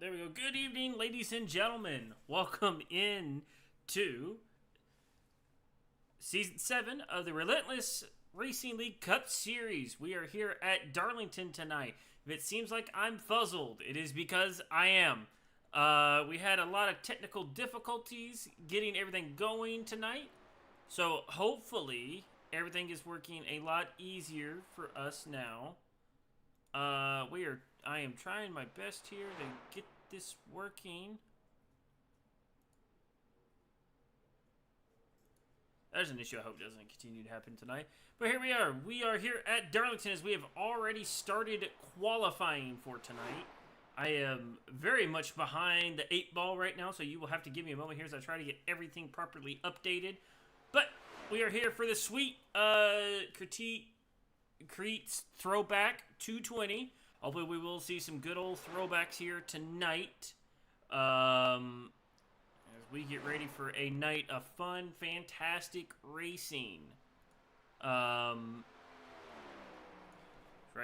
There we go. Good evening, ladies and gentlemen. Welcome in to Season 7 of the Relentless Racing League Cup Series. We are here at Darlington tonight. If it seems like I'm fuzzled, it is because I am. We had a lot of technical difficulties getting everything going tonight. So hopefully everything is working a lot easier for us now. I am trying my best here to get this working. There's an issue I hope doesn't continue to happen tonight. But here we are. We are here at Darlington as we have already started qualifying for tonight. I am very much behind the 8 ball right now, so you will have to give me a moment here as I try to get everything properly updated. But we are here for the sweet Crete's Throwback 220. Hopefully we will see some good old throwbacks here tonight. As we get ready for a night of fun, fantastic racing. Right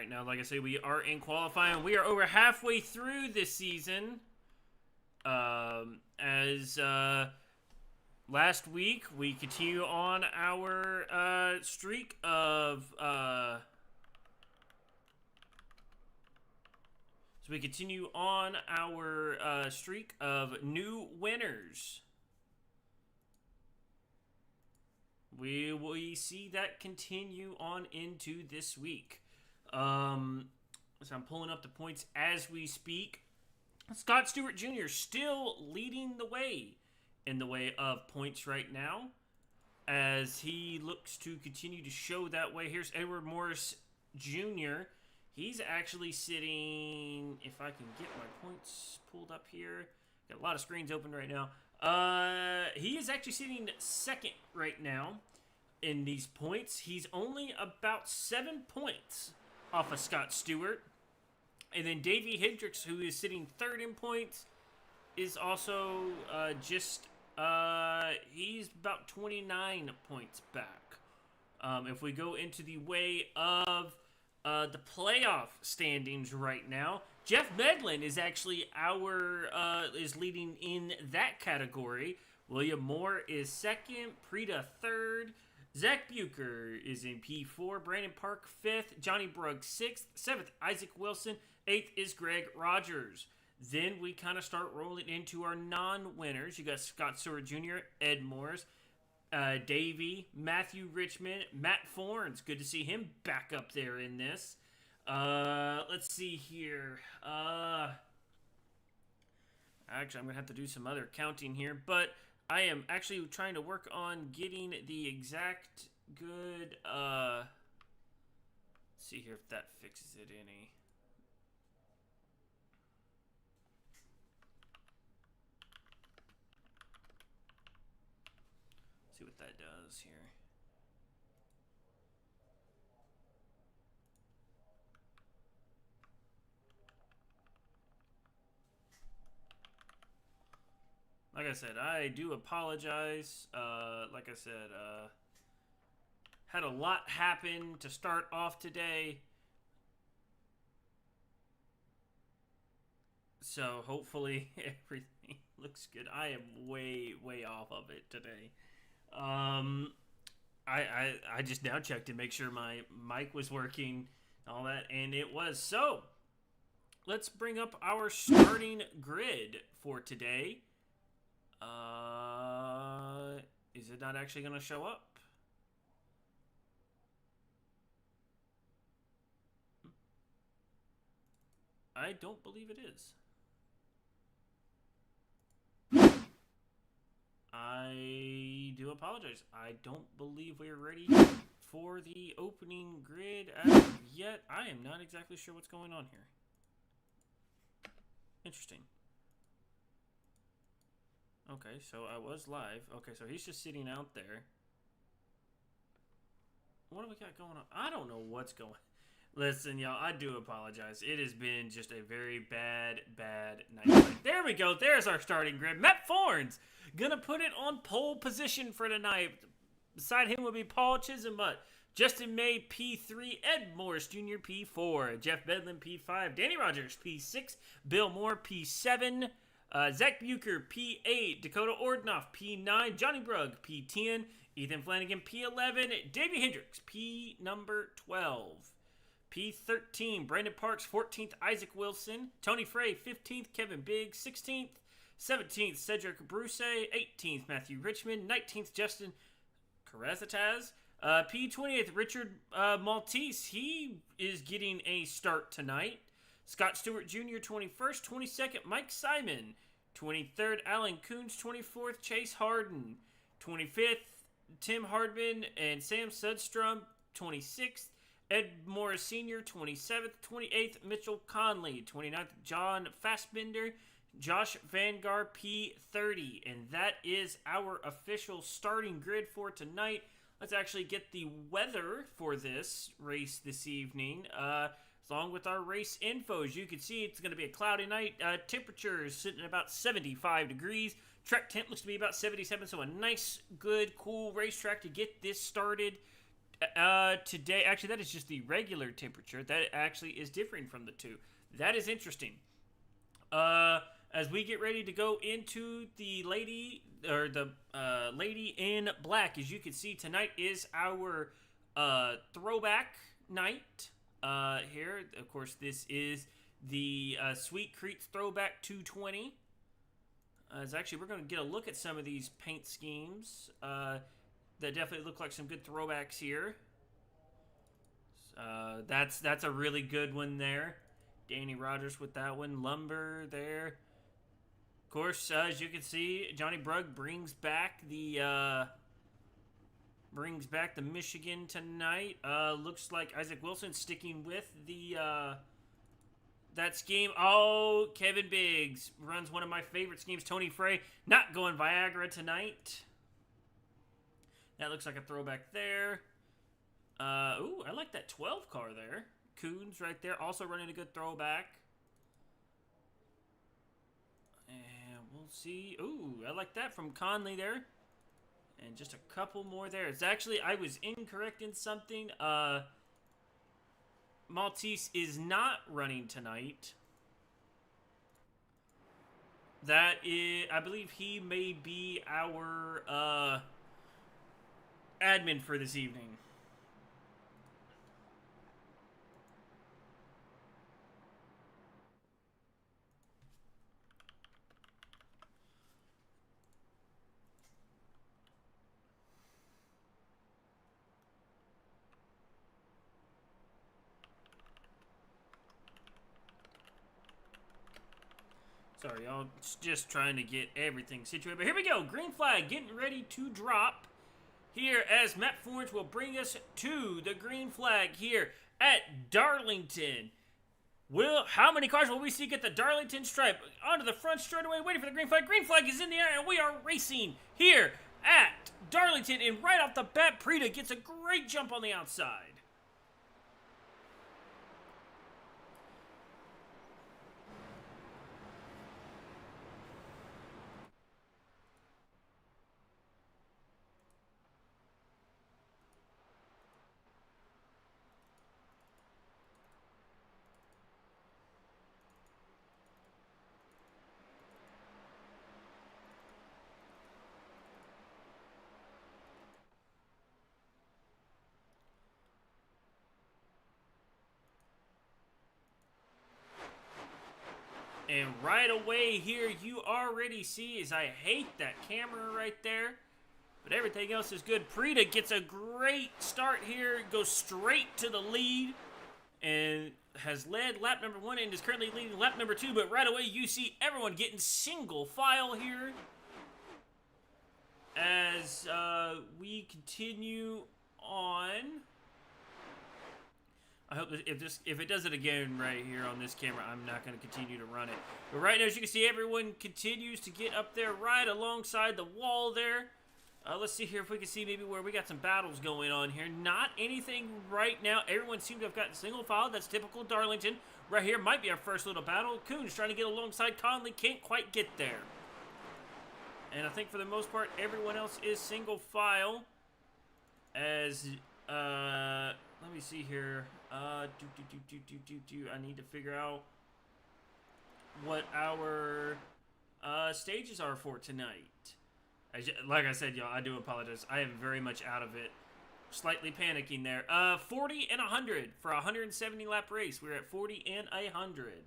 now, like I say, we are in qualifying. We are over halfway through this season. Last week, we continue on our streak of... So we continue on our streak of new winners. We see that continue on into this week. So I'm pulling up the points as we speak. Scott Stewart Jr. still leading the way in the way of points right now, as he looks to continue to show that way. Here's Edward Morris Jr. He's actually sitting, if I can get my points pulled up here. Got a lot of screens open right now. He is actually sitting second right now in these points. He's only about 7 points off of Scott Stewart. And then Davey Hendricks, who is sitting third in points, is also he's about 29 points back. If we go into the way of the playoff standings right now, Jeff Medlin is actually is leading in that category. William Moore is second, Prita third, Zach Bucher is in P4, Brandon Park fifth, Johnny Brugg sixth, seventh Isaac Wilson, eighth is Greg Rogers. Then we kind of start rolling into our non-winners. You got Scott Stewart Jr., Ed Morris, Davey, Matthew Richmond, Matt Forns. Good to see him back up there in this. Let's see here. Actually, I'm going to have to do some other counting here, but I am actually trying to work on getting the exact good, let's see here if that fixes it any. See what that does here. Like I said, I do apologize. Like I said, had a lot happen to start off today. So hopefully everything looks good. I am way off of it today. I just now checked to make sure my mic was working, all that, and it was. So let's bring up our starting grid for today. Is it not actually going to show up? I don't believe it is. I do apologize. I don't believe we're ready for the opening grid as of yet. I am not exactly sure what's going on here. Interesting. Okay, so I was live. Okay, so he's just sitting out there. What do we got going on? I don't know what's going on. Listen, y'all, I do apologize. It has been just a very bad night. There we go. There's our starting grid. Matt Forns gonna put it on pole position for tonight. Beside him will be Paul Chisenbutt, Justin May, P3. Ed Morris Jr., P4. Jeff Bedlin, P5. Danny Rogers, P6. Bill Moore, P7. Zach Bucher, P8. Dakota Ordnoff, P9. Johnny Brugg, P10. Ethan Flanagan, P11. Davey Hendricks, P number 12. P13, Brandon Parks, 14th. Isaac Wilson. Tony Frey, 15th. Kevin Biggs, 16th. 17th, Cedric Bruce. 18th, Matthew Richmond. 19th, Justin Carrazataz. P28th, Richard Maltese. He is getting a start tonight. Scott Stewart Jr., 21st. 22nd, Mike Simon. 23rd, Alan Coons. 24th, Chase Harden. 25th, Tim Hardman and Sam Sudstrom. 26th, Ed Morris Sr., 27th. 28th, Mitchell Conley. 29th, John Fassbender. Josh Vanguard, P30. And that is our official starting grid for tonight. Let's actually get the weather for this race this evening, along with our race info. As you can see, it's going to be a cloudy night. Temperature is sitting at about 75 degrees. Track temp looks to be about 77, so a nice, good, cool racetrack to get this started today. Actually, that is just the regular temperature. That actually is differing from the two. That is interesting. As we get ready to go into the lady in black, as you can see, tonight is our throwback night. Here, of course, this is the Sweet Creeks Throwback 220. Actually, we're going to get a look at some of these paint schemes that definitely look like some good throwbacks here. That's a really good one there. Danny Rogers with that one. Lumber there. Of course, as you can see, Johnny Brugg brings back the Michigan tonight. Looks like Isaac Wilson sticking with the that scheme. Oh, Kevin Biggs runs one of my favorite schemes. Tony Frey not going Viagra tonight. That looks like a throwback there. Ooh, I like that 12 car there. Coons right there, also running a good throwback. And we'll see. Ooh, I like that from Conley there. And just a couple more there. It's actually, I was incorrect in something. Maltese is not running tonight. That is, I believe he may be our admin for this evening. Sorry, y'all. Just trying to get everything situated. But here we go. Green flag getting ready to drop here as Matt Forge will bring us to the green flag here at Darlington. How many cars will we see get the Darlington stripe onto the front straightaway, waiting for the green flag? Green flag is in the air, and we are racing here at Darlington. And right off the bat, Prita gets a great jump on the outside. And right away here, you already see, as I hate that camera right there, but everything else is good. Prita gets a great start here, goes straight to the lead, and has led lap number 1 and is currently leading lap number 2. But right away, you see everyone getting single file here as we continue on. I hope that if it does it again right here on this camera, I'm not going to continue to run it. But right now, as you can see, everyone continues to get up there right alongside the wall there. Let's see here if we can see maybe where we got some battles going on here. Not anything right now. Everyone seems to have gotten single file. That's typical Darlington. Right here might be our first little battle. Coons trying to get alongside Conley. Can't quite get there. And I think for the most part, everyone else is single file. As Let me see here. I need to figure out what our stages are for tonight. Like I said, y'all, I do apologize. I am very much out of it. Slightly panicking there. 40 and 100 for a 170 lap race. We're at 40 and 100.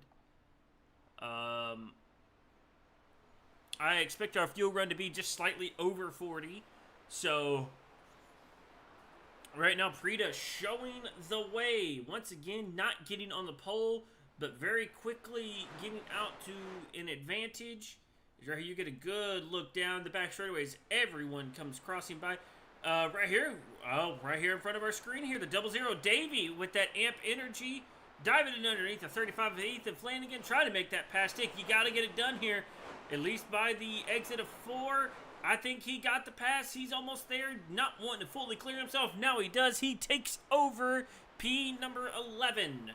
I expect our fuel run to be just slightly over 40. So right now, Prita showing the way. Once again, not getting on the pole, but very quickly getting out to an advantage. Right here, you get a good look down the back straightaways. Everyone comes crossing by. Right here in front of our screen here, the 00 Davey with that amp energy. Diving in underneath the 35 of Ethan Flanagan. Trying to make that pass stick. You got to get it done here. At least by the exit of 4. I think he got the pass. He's almost there. Not wanting to fully clear himself. Now he does. He takes over P number 11.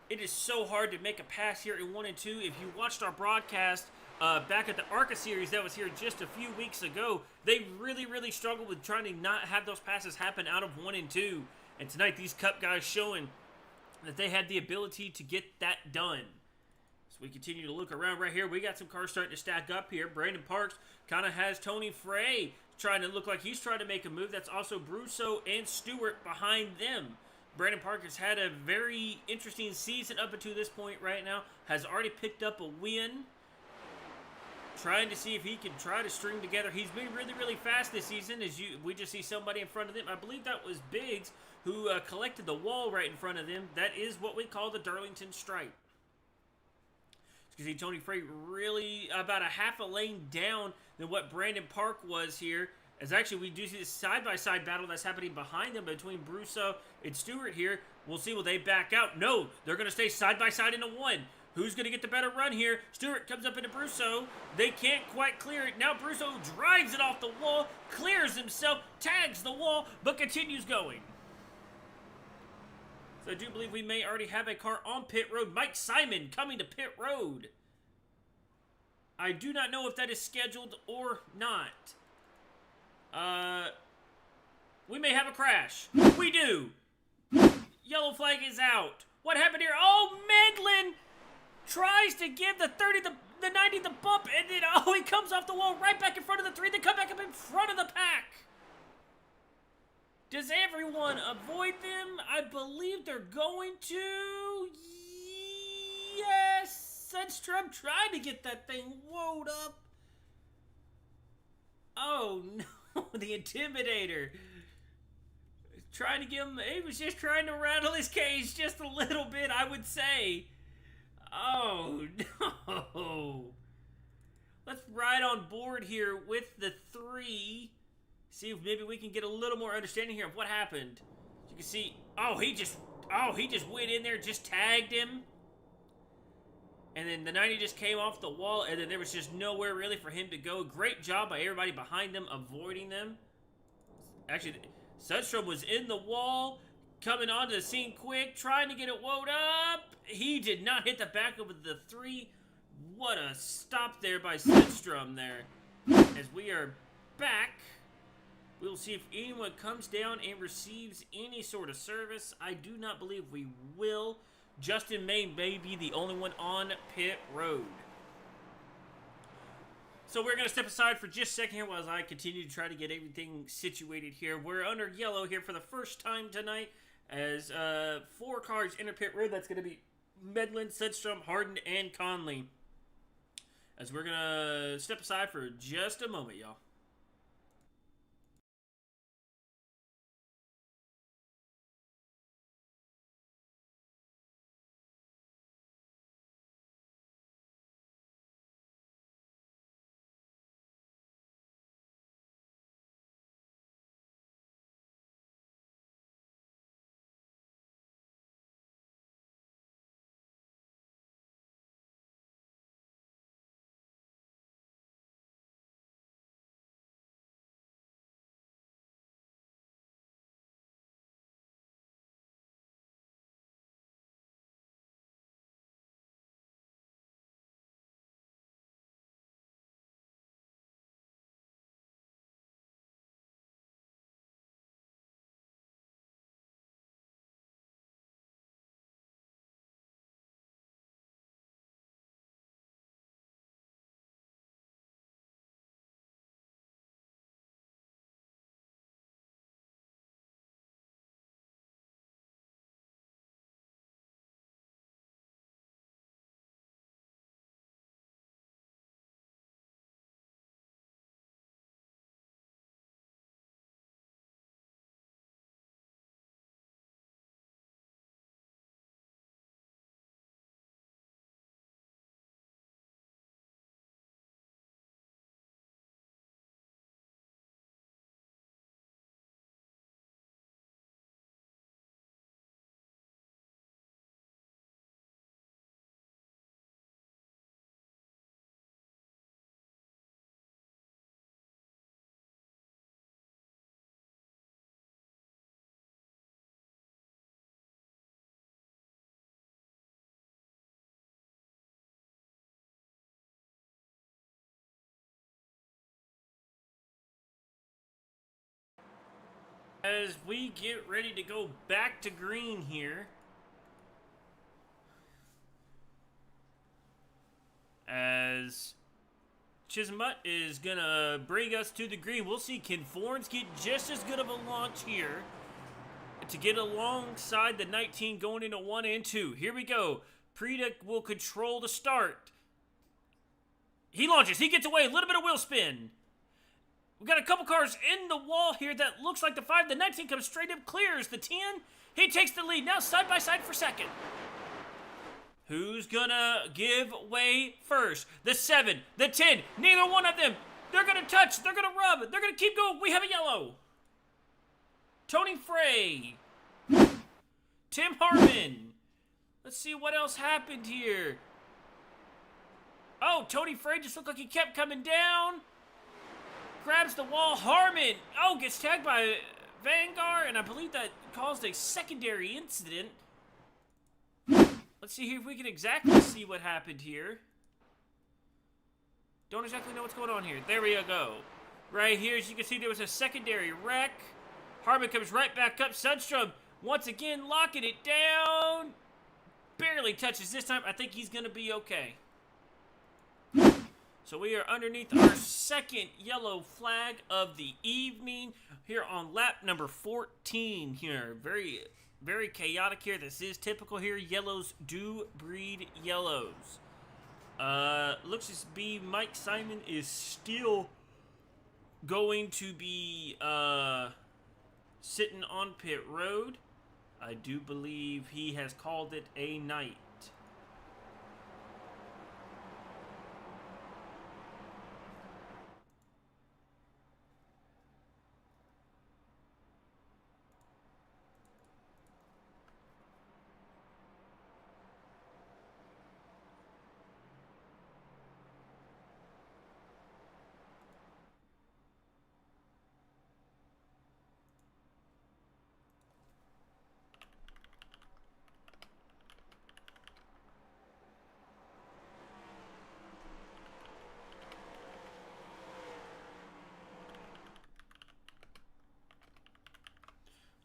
It is so hard to make a pass here in 1 and 2. If you watched our broadcast back at the ARCA Series that was here just a few weeks ago, they really struggled with trying to not have those passes happen out of 1 and 2. And tonight, these Cup guys showing that they had the ability to get that done. So we continue to look around right here. We got some cars starting to stack up here. Brandon Parks kind of has Tony Frey trying to look like he's trying to make a move. That's also Brusso and Stewart behind them. Brandon Parker's had a very interesting season up until this point right now. Has already picked up a win. Trying to see if he can try to string together. He's been really fast this season. We just see somebody in front of them. I believe that was Biggs who collected the wall right in front of them. That is what we call the Darlington stripe. You can see Tony Frey really about a half a lane down than what Brandon Park was here. As actually we do see this side-by-side battle that's happening behind them between Brusso and Stewart here. We'll see, will they back out? No, they're going to stay side-by-side into 1. Who's going to get the better run here? Stewart comes up into Brusso. They can't quite clear it. Now Brusso drives it off the wall, clears himself, tags the wall, but continues going. So I do believe we may already have a car on pit road. Mike Simon coming to pit road. I do not know if that is scheduled or not. We may have a crash. We do. Yellow flag is out. What happened here? Oh, Medlin tries to give the 30, the 90 the bump, and then, oh, he comes off the wall right back in front of the 3. They come back up in front of the pack. Does everyone avoid them? I believe they're going to. Yes. Sundstrom trying to get that thing woed up. Oh, no. The Intimidator. Trying to give him. He was just trying to rattle his cage just a little bit, I would say. Oh, no. Let's ride on board here with the 3. See if maybe we can get a little more understanding here of what happened. You can see, he just went in there, just tagged him. And then the 90 just came off the wall, and then there was just nowhere really for him to go. Great job by everybody behind them, avoiding them. Actually, Sundstrom was in the wall, coming onto the scene quick, trying to get it woed up. He did not hit the back of the 3. What a stop there by Sundstrom there. As we are back, we'll see if anyone comes down and receives any sort of service. I do not believe we will. Justin may be the only one on pit road. So we're going to step aside for just a second here while I continue to try to get everything situated here. We're under yellow here for the first time tonight as 4 cars enter pit road. That's going to be Medlin, Sundstrom, Harden, and Conley. As we're going to step aside for just a moment, y'all. As we get ready to go back to green here. As Chisholm is going to bring us to the green. We'll see, can Florence get just as good of a launch here to get alongside the 19 going into 1 and 2. Here we go. Preda will control the start. He launches. He gets away. A little bit of wheel spin. We got a couple cars in the wall here that looks like the 5. The 19 comes straight up, clears the 10. He takes the lead. Now side by side for second. Who's gonna give way first? The 7, the 10. Neither one of them. They're gonna touch. They're gonna rub. They're gonna keep going. We have a yellow. Tony Frey. Tim Harmon. Let's see what else happened here. Oh, Tony Frey just looked like he kept coming down. Grabs the wall. Harmon. Oh, gets tagged by Vanguard, and I believe that caused a secondary incident. Let's see here if we can exactly see what happened here. Don't exactly know what's going on here. There we go. Right here, as you can see, there was a secondary wreck. Harmon comes right back up. Sundstrom, once again, locking it down. Barely touches this time. I think he's going to be okay. So we are underneath our second yellow flag of the evening here on lap number 14 here. Very chaotic here. This is typical here. Yellows do breed yellows. Looks to be Mike Simon is still going to be sitting on pit road. I do believe he has called it a night.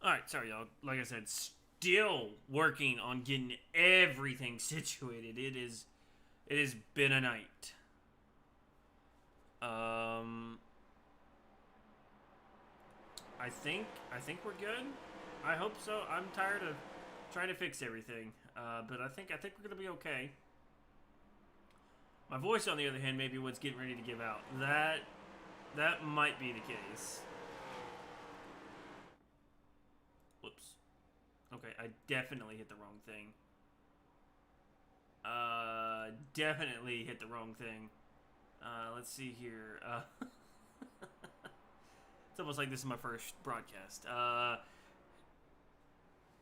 Alright, sorry y'all. Like I said, still working on getting everything situated. It has been a night. I think we're good. I hope so. I'm tired of trying to fix everything. But I think we're gonna be okay. My voice, on the other hand, maybe what's getting ready to give out. That might be the case. Whoops. Okay, I definitely hit the wrong thing. Definitely hit the wrong thing. Let's see here. It's almost like this is my first broadcast.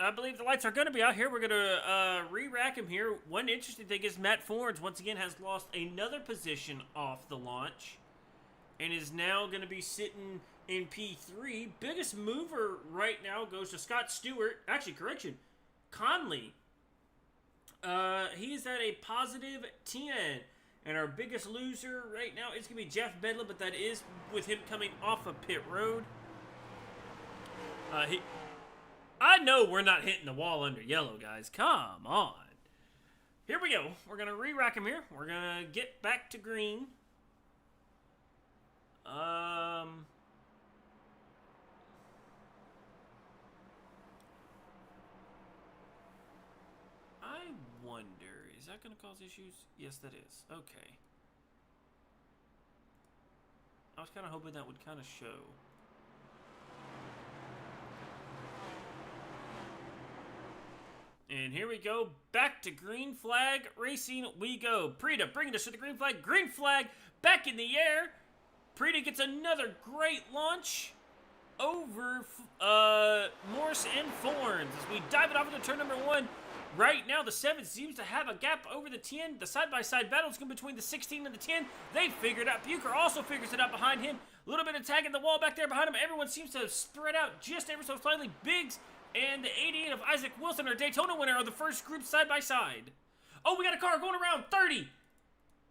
I believe the lights are going to be out here. We're going to re-rack him here. One interesting thing is Matt Fornes, once again, has lost another position off the launch and is now going to be sitting in P3. Biggest mover right now goes to Scott Stewart. Actually, correction, Conley. He is at a positive 10. And our biggest loser right now is going to be Jeff Bedlam, but that is with him coming off of pit road. I know we're not hitting the wall under yellow, guys. Come on. Here we go. We're going to re-rack him here. We're going to get back to green. I wonder, is that going to cause issues? Yes, that is. Okay. I was kind of hoping that would kind of show. And here we go. Back to green flag racing we go. Preda bringing us to the green flag. Green flag back in the air. Preda gets another great launch over Morse and Fornes as we dive it off into turn number 1. Right now, the 7 seems to have a gap over the 10. The side-by-side battle is going between the 16 and the 10. They figured out. Bucher also figures it out behind him. A little bit of tagging the wall back there behind him. Everyone seems to have spread out just ever so slightly. Biggs and the 88 of Isaac Wilson, our Daytona winner, are the first group side-by-side. Oh, we got a car going around 30.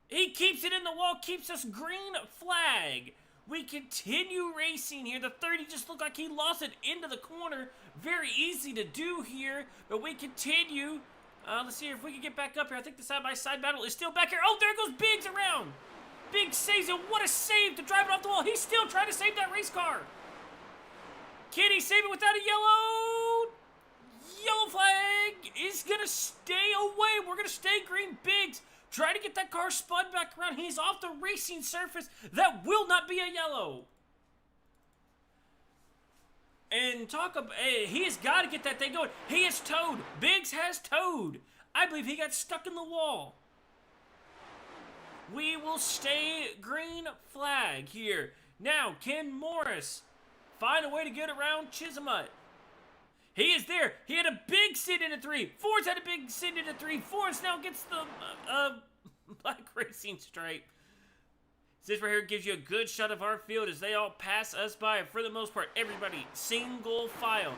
He keeps it in the wall, keeps us green flag. We continue racing here. The 30 just looked like he lost it into the corner. Very easy to do here, but we continue. Let's see if we can get back up here. I think the side-by-side battle is still back here. Oh, there goes Biggs around. Biggs saves it. What a save to drive it off the wall. He's still trying to save that race car. Can he save it without a yellow? Yellow flag is going to stay away. We're going to stay green. Biggs try to get that car spun back around. He's off the racing surface. That will not be a yellow. And he has got to get that thing going. He is towed. Biggs has towed. I believe he got stuck in the wall. We will stay green flag here. Now, can Morris find a way to get around Chisamut? He is there. He had a big sit into 3. Ford's had a big sit into 3. Ford's now gets the black racing stripe. This right here gives you a good shot of our field as they all pass us by. And for the most part, everybody single file.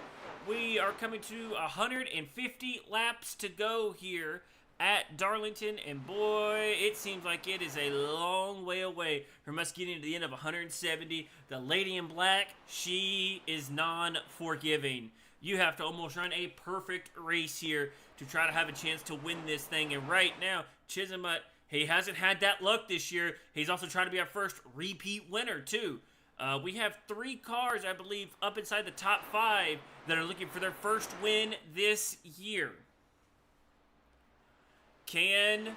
We are coming to 150 laps to go here at Darlington. And boy, it seems like it is a long way away from us getting to the end of 170. The lady in black, she is non-forgiving. You have to almost run a perfect race here to try to have a chance to win this thing. And right now, Chisamut, he hasn't had that luck this year. He's also trying to be our first repeat winner, too. We have 3 cars, I believe, up inside the top 5 that are looking for their first win this year. Can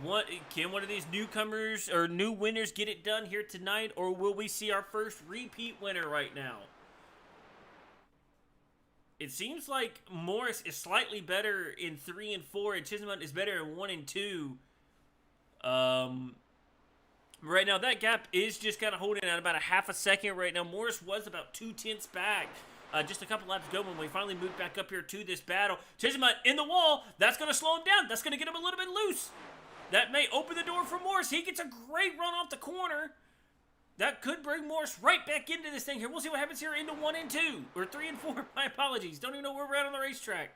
one of these newcomers or new winners get it done here tonight, or will we see our first repeat winner right now? It seems like Morris is slightly better in 3 and 4, and Chisamut is better in 1 and 2. Right now, that gap is just kind of holding at about a half a second right now. Morris was about 2/10 back just a couple laps ago when we finally moved back up here to this battle. Chisamut in the wall. That's going to slow him down. That's going to get him a little bit loose. That may open the door for Morris. He gets a great run off the corner. That could bring Morris right back into this thing here. We'll see what happens here into 1 and 2. Or 3 and 4. My apologies. Don't even know where we're at on the racetrack.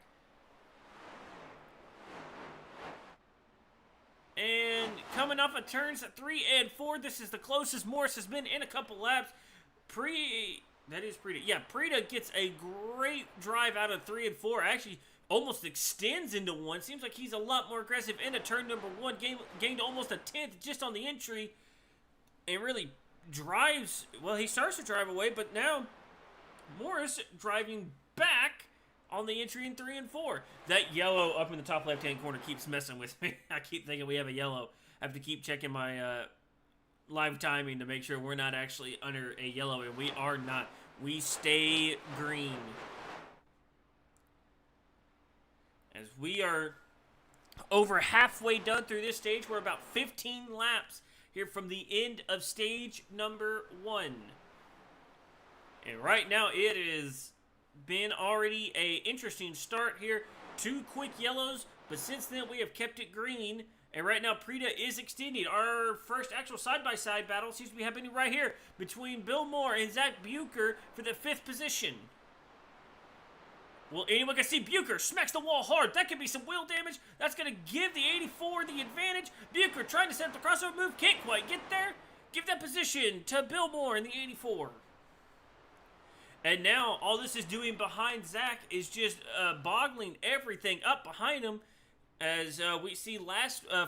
And coming off of turns 3 and 4, this is the closest Morris has been in a couple laps. Prita gets a great drive out of 3 and 4. Actually, almost extends into 1. Seems like he's a lot more aggressive into turn number 1. Gained almost a 10th just on the entry. And really drives, well, he starts to drive away, but now Morris driving back on the entry in 3 and 4. That yellow up in the top left-hand corner keeps messing with me. I keep thinking we have a yellow. I have to keep checking my live timing to make sure we're not actually under a yellow, and we are not. We stay green. As we are over halfway done through this stage, we're about 15 laps here from the end of stage number 1. And right now it has been already a interesting start here. 2 quick yellows, but since then we have kept it green. And right now Prita is extending. Our first actual side-by-side battle seems to be happening right here between Bill Moore and Zach Bucher for the 5th position. Well, anyone can see Bucher smacks the wall hard. That could be some wheel damage. That's going to give the 84 the advantage. Bucher trying to set up the crossover move. Can't quite get there. Give that position to Bill Moore in the 84. And now all this is doing behind Zach is just boggling everything up behind him. As we see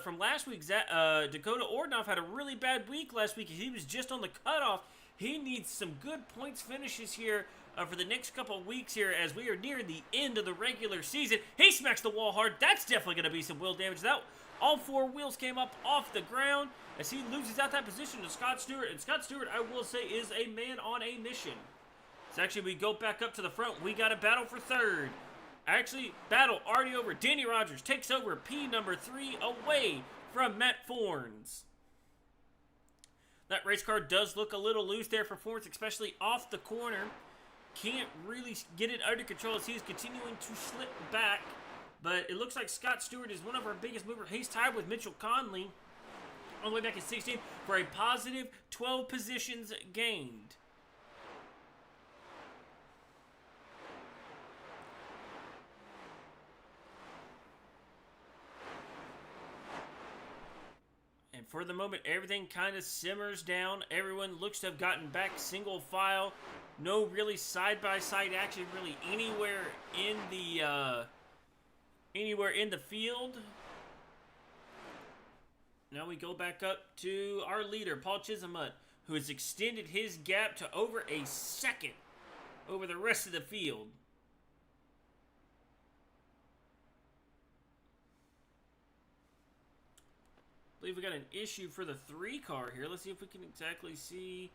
from last week, Dakota Ordinoff had a really bad week last week. He was just on the cutoff. He needs some good points finishes here for the next couple of weeks here as we are near the end of the regular season. He smacks the wall hard. That's definitely going to be some wheel damage. All 4 wheels came up off the ground as he loses out that position to Scott Stewart. And Scott Stewart, I will say, is a man on a mission. So actually, we go back up to the front. We got a battle for 3rd. Actually, battle already over. Danny Rogers takes over P number 3 away from Matt Forns. That race car does look a little loose there for Forns, especially off the corner. Can't really get it under control as he's continuing to slip back. But it looks like Scott Stewart is one of our biggest movers. He's tied with Mitchell Conley all the way back in 16 for a positive 12 positions gained. for the moment, everything kind of simmers down. Everyone looks to have gotten back single file. No really side-by-side action really anywhere in the field. Now we go back up to our leader, Paul Chisamut, who has extended his gap to over a second over the rest of the field. I believe we got an issue for the 3 car here. Let's see if we can exactly see.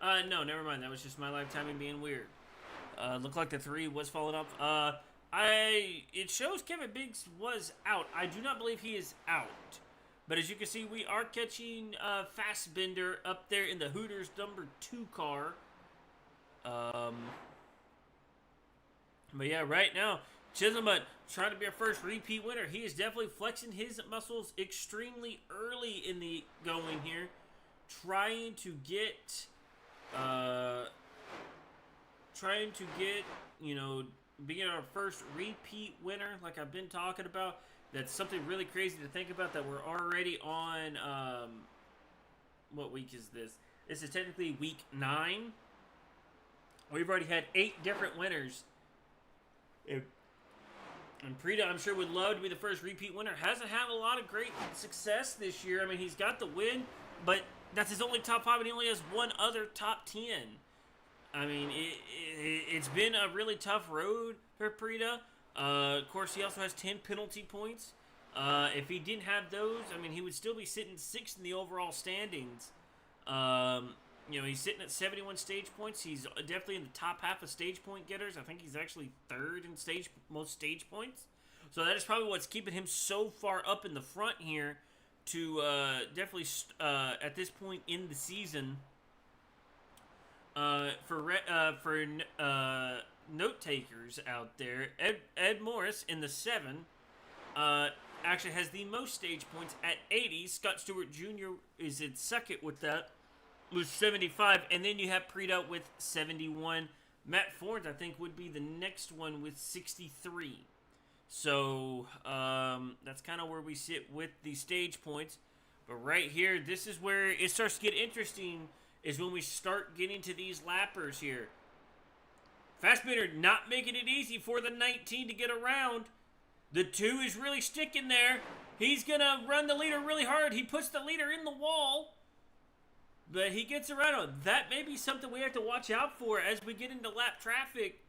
No, never mind. That was just my live timing being weird. Looked like the 3 was falling off. It shows Kevin Biggs was out. I do not believe he is out. But as you can see, we are catching Fastbender up there in the Hooters number 2 car. But yeah, right now, Chisamut trying to be our first repeat winner. He is definitely flexing his muscles extremely early in the going here. Trying to get, you know, being our first repeat winner like I've been talking about. That's something really crazy to think about, that we're already on, what week is this? This is technically week 9. We've already had 8 different winners. And Prita, I'm sure, would love to be the first repeat winner. Hasn't had a lot of great success this year. I mean, he's got the win, but that's his only top 5, and he only has one other top 10. I mean, it's been a really tough road for Prita. Of course, he also has 10 penalty points. If he didn't have those, I mean, he would still be sitting 6th in the overall standings. You know, he's sitting at 71 stage points. He's definitely in the top half of stage point getters. I think he's actually 3rd in most stage points. So that is probably what's keeping him so far up in the front here to definitely at this point in the season. For note takers out there, Ed Morris in the 7 actually has the most stage points at 80. Scott Stewart Jr. is in second with that, with 75, and then you have Prita with 71. Matt Ford, I think, would be the next one with 63. So that's kind of where we sit with the stage points. But right here, this is where it starts to get interesting, is when we start getting to these lappers here. Fastbender not making it easy for the 19 to get around. The 2 is really sticking there. He's going to run the leader really hard. He puts the leader in the wall. But he gets around. That may be something we have to watch out for as we get into lap traffic.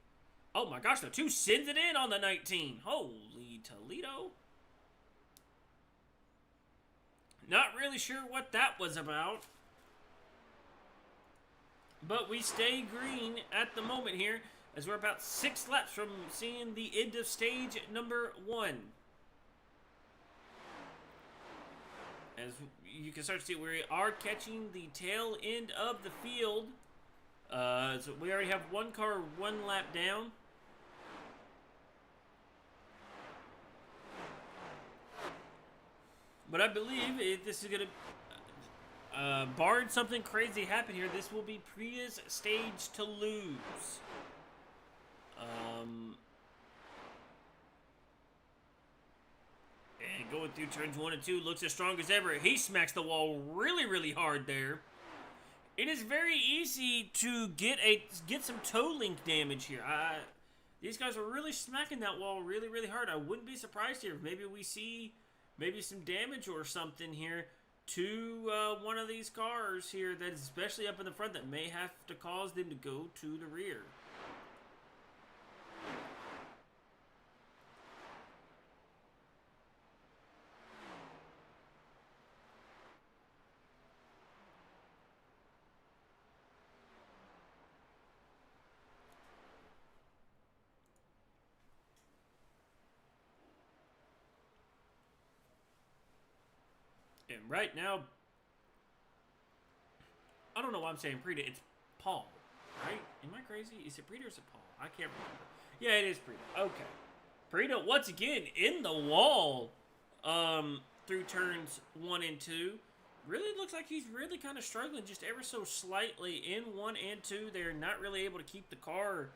Oh my gosh, the 2 sends it in on the 19. Holy Toledo. Not really sure what that was about. But we stay green at the moment here, as we're about 6 laps from seeing the end of stage number 1. As you can start to see, we are catching the tail end of the field. So we already have 1 car 1 lap down. But I believe this is going to, barring something crazy happen here, this will be Prita's stage to lose. And going through turns 1 and 2, looks as strong as ever. He smacks the wall really, really hard there. It is very easy to get some toe link damage here. These guys are really smacking that wall really, really hard. I wouldn't be surprised here if maybe we see some damage or something here to one of these cars here, that is especially up in the front, that may have to cause them to go to the rear. And right now, I don't know why I'm saying Prita. It's Paul, right? Am I crazy? Is it Prita or is it Paul? I can't remember. Yeah, it is Prita. Okay. Prita, once again, in the wall through turns 1 and 2. Really looks like he's really kind of struggling just ever so slightly in 1 and 2. They're not really able to keep the car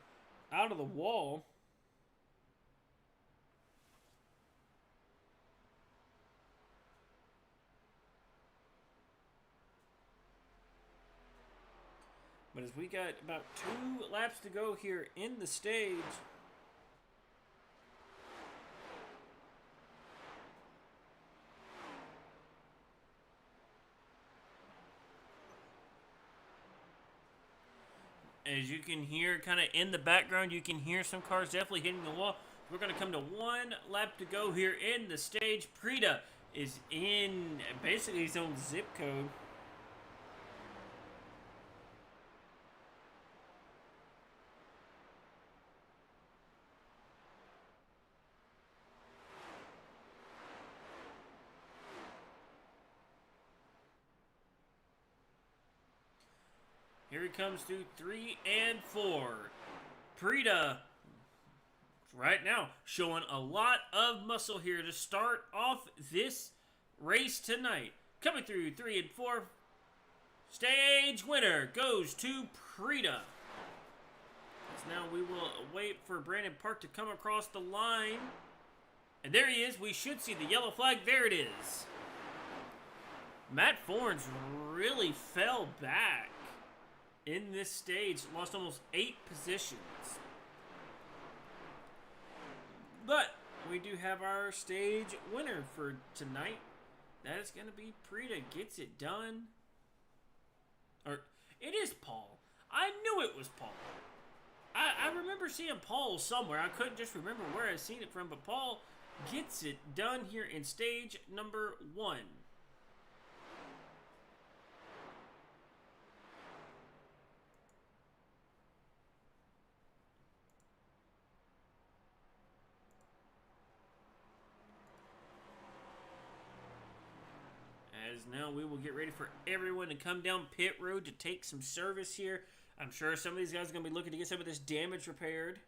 out of the wall. But as we got about 2 laps to go here in the stage, as you can hear kind of in the background, you can hear some cars definitely hitting the wall. We're going to come to 1 lap to go here in the stage. Prita is in basically his own zip code. Here he comes through 3 and 4. Prita, right now, showing a lot of muscle here to start off this race tonight. Coming through 3 and 4. Stage winner goes to Prita. So now we will wait for Brandon Park to come across the line. And there he is. We should see the yellow flag. There it is. Matt Forns really fell back in this stage. Lost almost 8 positions. But we do have our stage winner for tonight. That is going to be Prita. Gets it done. Or, it is Paul. I knew it was Paul. I remember seeing Paul somewhere. I couldn't just remember where I seen it from. But Paul gets it done here in stage number 1. As now we will get ready for everyone to come down pit road to take some service here. I'm sure some of these guys are going to be looking to get some of this damage repaired.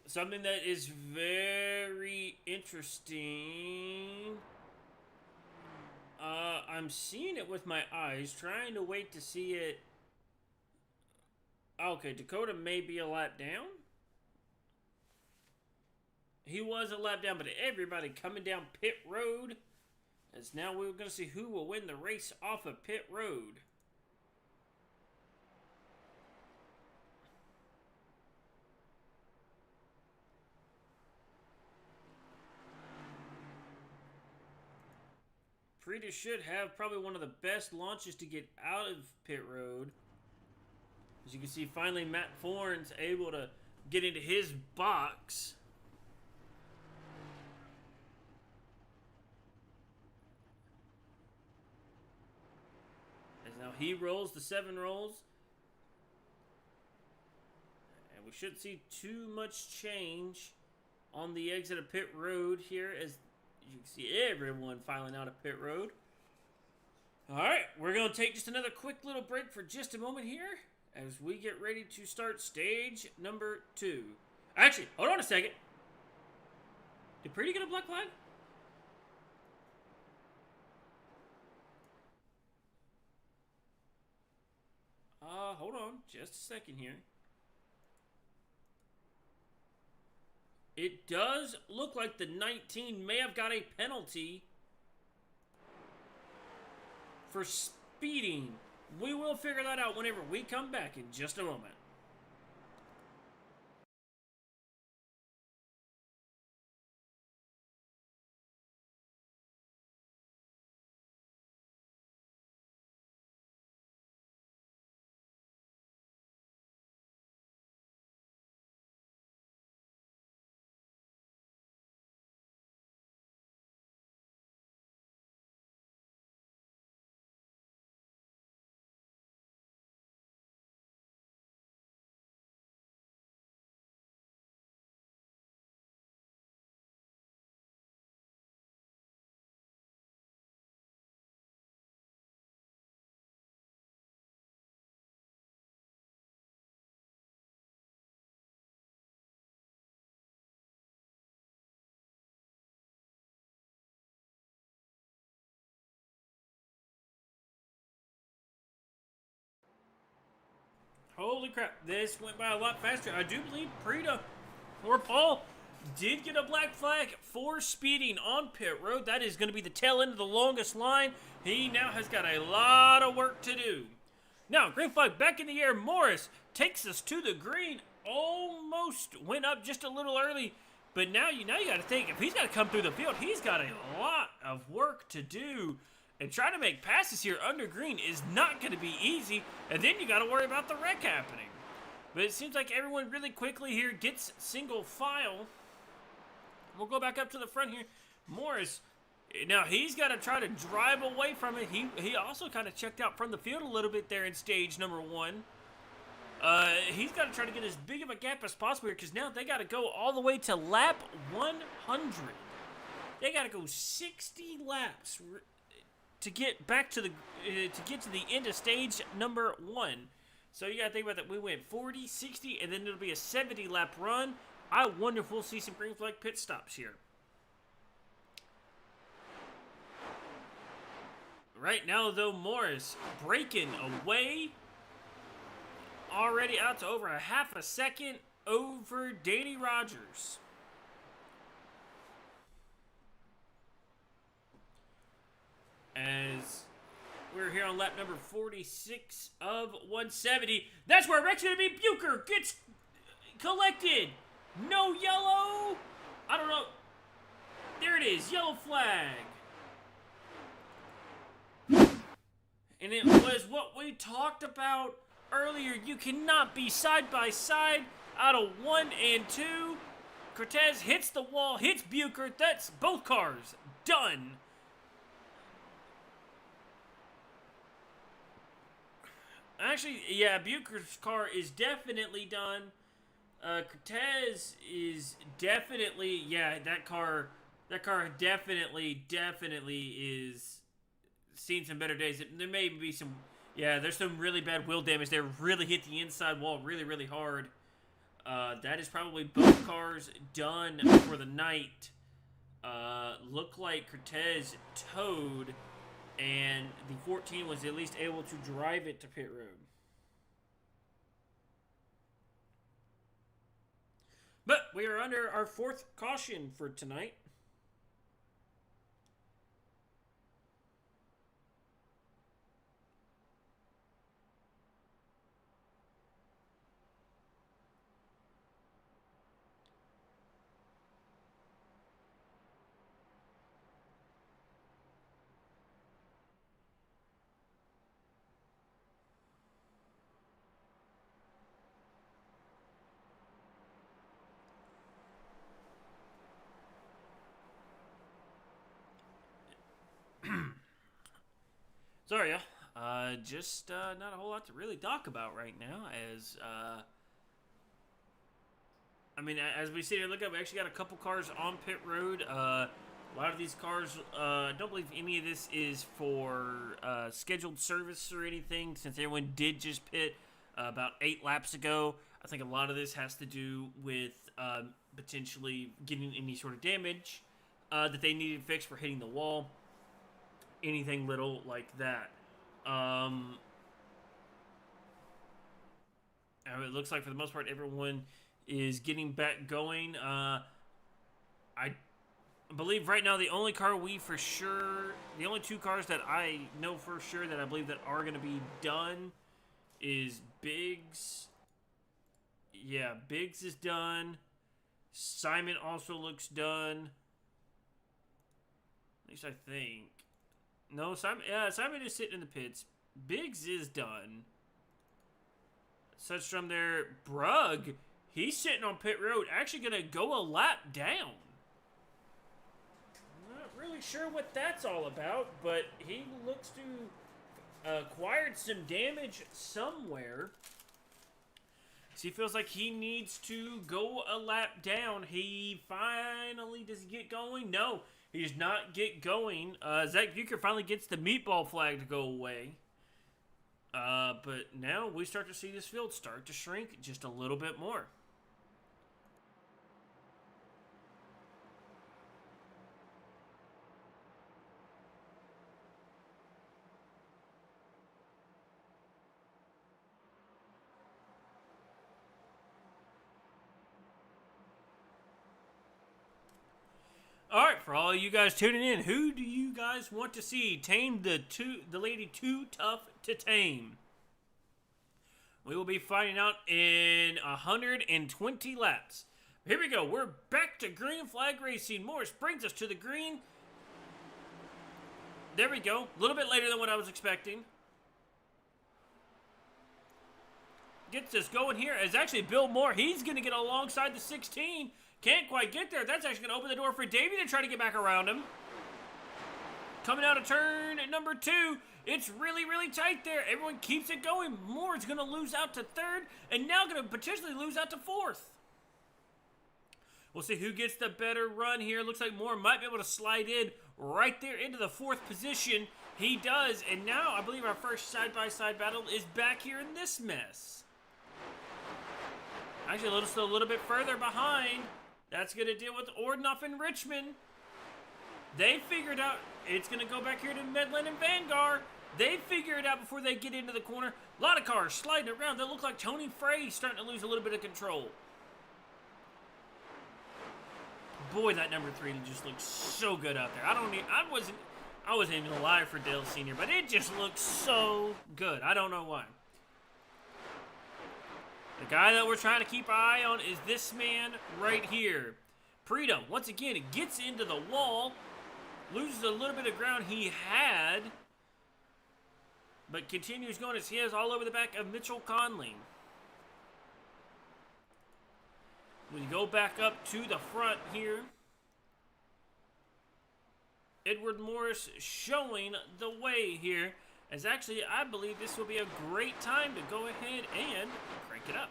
Something that is very interesting. I'm seeing it with my eyes, trying to wait to see it. Okay, Dakota may be a lap down. He was a lap down, but everybody coming down pit road. As now we're going to see who will win the race off of pit road. Prita should have probably one of the best launches to get out of pit road. As you can see, finally Matt Forn's able to get into his box. As now he rolls, the 7 rolls. And we shouldn't see too much change on the exit of pit road here, as you can see everyone filing out of pit road. Alright, we're going to take just another quick little break for just a moment here as we get ready to start stage number 2. Actually, hold on a second. Did Prita get a black flag? Hold on just a second here. It does look like the 19 may have got a penalty for speeding. We will figure that out whenever we come back in just a moment. Holy crap, this went by a lot faster. I do believe Prita or Paul did get a black flag for speeding on pit road. That is going to be the tail end of the longest line. He now has got a lot of work to do. Now, green flag back in the air. Morris takes us to the green. Almost went up just a little early. But now you got to think, if he's got to come through the field, he's got a lot of work to do. And trying to make passes here under green is not going to be easy. And then you got to worry about the wreck happening. But it seems like everyone really quickly here gets single file. We'll go back up to the front here. Morris, now he's got to try to drive away from it. He also kind of checked out from the field a little bit there in stage number 1. He's got to try to get as big of a gap as possible here, because now they got to go all the way to lap 100. They got to go 60 laps to get back to the end of stage number 1. So you got to think about that. We went 40, 60, and then it'll be a 70 lap run. I wonder if we'll see some green flag pit stops here. Right now, though, Morris breaking away. Already out to over a half a second over Danny Rogers. As we're here on lap number 46 of 170. That's where wreck's going to be. Bucher gets collected. No yellow. I don't know. There it is. Yellow flag. And it was what we talked about earlier. You cannot be side by side out of 1 and 2. Cortez hits the wall, hits Bucher. That's both cars done. Actually, yeah, Bucher's car is definitely done. Cortez is definitely, yeah, that car definitely is seen some better days. There may be some, yeah, there's some really bad wheel damage there. Really hit the inside wall really, really hard. That is probably both cars done for the night. Look like Cortez towed, and the 14 was at least able to drive it to pit road. But we are under our 4th caution for tonight. Sorry, just not a whole lot to really talk about right now. As we sit here, look up, we actually got a couple cars on pit road. A lot of these cars, I don't believe any of this is for scheduled service or anything, since everyone did just pit about 8 laps ago. I think a lot of this has to do with potentially getting any sort of damage that they needed fixed for hitting the wall. Anything little like that. It looks like for the most part everyone is getting back going. I believe right now the only car the only 2 cars that I know for sure that I believe that are going to be done is Biggs. Yeah, Biggs is done. Simon also looks done. At least I think. No, Simon is sitting in the pits. Biggs is done. Sudstrom there. Brugg, he's sitting on pit road. Actually going to go a lap down. Not really sure what that's all about, but he looks to acquired some damage somewhere. So he feels like he needs to go a lap down. He finally, does he get going? No. He does not get going. Zach Bucher finally gets the meatball flag to go away. But now we start to see this field start to shrink just a little bit more. All right, for all you guys tuning in, who do you guys want to see tame the lady too tough to tame? We will be finding out in 120 laps. Here we go. We're back to green flag racing. Morris brings us to the green. There we go. A little bit later than what I was expecting. Gets us going here. It's actually Bill Moore. He's going to get alongside the 16. Can't quite get there. That's actually going to open the door for Davey to try to get back around him. Coming out of turn number 2. It's really, really tight there. Everyone keeps it going. Moore's going to lose out to 3rd and now going to potentially lose out to 4th. We'll see who gets the better run here. Looks like Moore might be able to slide in right there into the 4th position. He does. And now I believe our first side-by-side battle is back here in this mess. Actually, still a little bit further behind. That's going to deal with Ordnoff and Richmond. They figured out it's going to go back here to Medland and Vanguard. They figure it out before they get into the corner. A lot of cars sliding around. They look like Tony Frey starting to lose a little bit of control. Boy, that number 3 just looks so good out there. I wasn't even alive for Dale Sr., but it just looks so good. I don't know why. The guy that we're trying to keep our eye on is this man right here. Prito, once again, it gets into the wall. Loses a little bit of ground he had. But continues going as he is all over the back of Mitchell Conley. We go back up to the front here. Edward Morris showing the way here. As actually, I believe this will be a great time to go ahead and crank it up.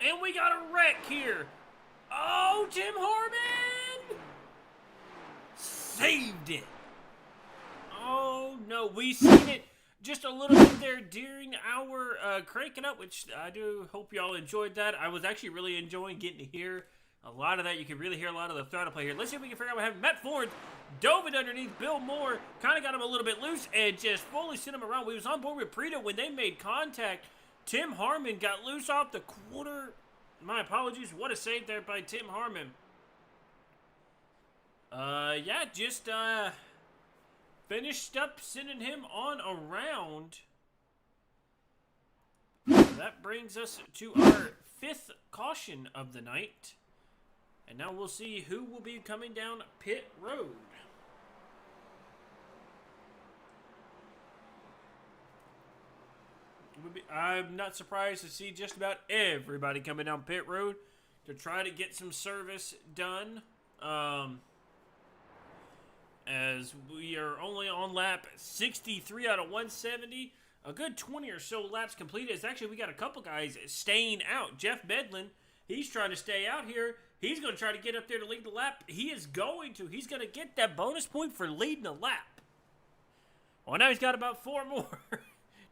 And we got a wreck here. Oh, Tim Harmon! Saved it. Oh, no. We seen it just a little bit there during our cranking up, which I do hope y'all enjoyed that. I was actually really enjoying getting to hear a lot of that. You can really hear a lot of the throttle play here. Let's see if we can figure out what happened. Matt Ford dove it underneath Bill Moore, kind of got him a little bit loose, and just fully sent him around. We was on board with Prito when they made contact. Tim Harmon got loose off the quarter. My apologies. What a save there by Tim Harmon. Yeah, just finished up sending him on around. That brings us to our 5th caution of the night. And now we'll see who will be coming down pit road. I'm not surprised to see just about everybody coming down pit road to try to get some service done. As we are only on lap 63 out of 170. A good 20 or so laps completed. It's actually, we got a couple guys staying out. Jeff Bedlin, he's trying to stay out here. He's going to try to get up there to lead the lap. He is going to. He's going to get that bonus point for leading a lap. Well, now he's got about 4 more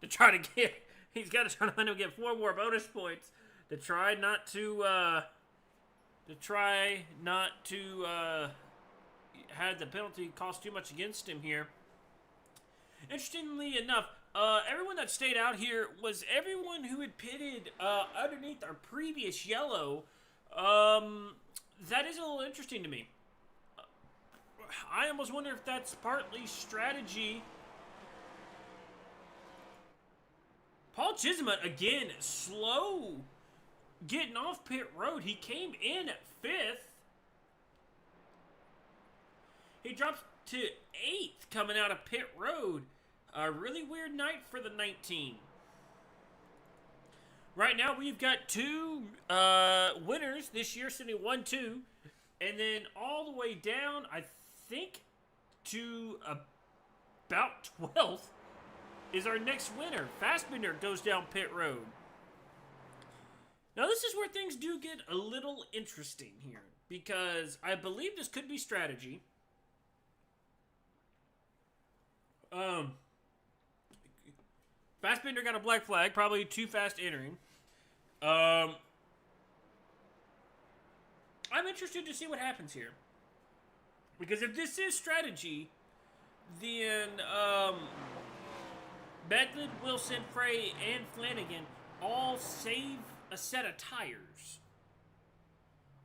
to try to get. He's got to try to get 4 more bonus points to try not to have the penalty cost too much against him here. Interestingly enough, everyone that stayed out here was everyone who had pitted underneath our previous yellow. That is a little interesting to me. I almost wonder if that's partly strategy. Paul Chisholm, again, slow getting off pit road. He came in at 5th. He drops to 8th coming out of pit road. A really weird night for the 19. Right now, we've got 2 winners this year, sitting 1-2. And then all the way down, I think, to about 12th is our next winner. Fassbender goes down pit road. Now, this is where things do get a little interesting here, because I believe this could be strategy. Fassbender got a black flag, probably too fast entering. I'm interested to see what happens here. Because if this is strategy, then Bedlin, Wilson, Frey, and Flanagan all save a set of tires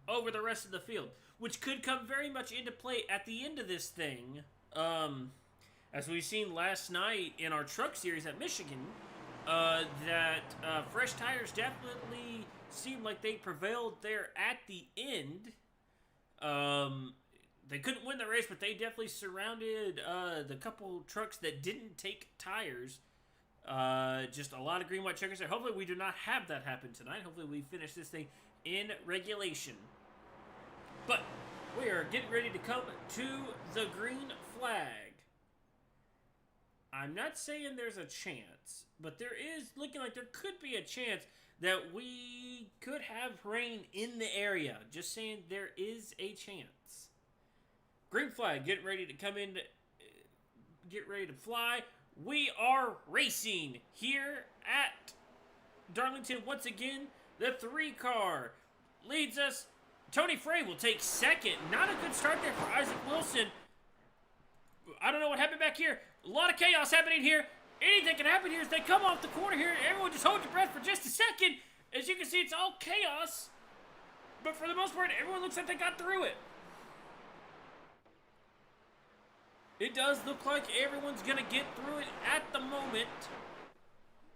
over the rest of the field, which could come very much into play at the end of this thing. As we've seen last night in our truck series at Michigan, that fresh tires definitely seemed like they prevailed there at the end. They couldn't win the race, but they definitely surrounded the couple trucks that didn't take tires. Just a lot of green, white checkers there. Hopefully we do not have that happen tonight. Hopefully we finish this thing in regulation. But we are getting ready to come to the green flag. I'm not saying there's a chance, but there is looking like there could be a chance that we could have rain in the area. Just saying there is a chance. Green flag, getting ready to come in, get ready to fly. We are racing here at Darlington once again. The 3-car leads us. Tony Frey will take 2nd. Not a good start there for Isaac Wilson. I don't know what happened back here. A lot of chaos happening here. Anything can happen here as they come off the corner here. Everyone just hold your breath for just a second. As you can see, it's all chaos. But for the most part, everyone looks like they got through it. It does look like everyone's going to get through it at the moment.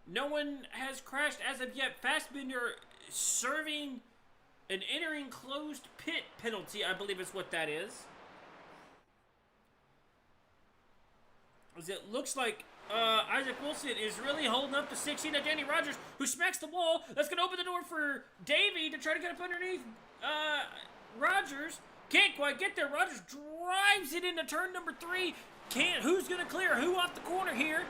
No one has crashed as of yet. Fassbender serving an entering closed pit penalty, I believe is what that is. As it looks like Isaac Wilson is really holding up the 16 of Danny Rogers, who smacks the wall. That's going to open the door for Davey to try to get up underneath Rogers. Can't quite get there. Rogers drives it into turn number 3. Who's going to clear who off the corner here?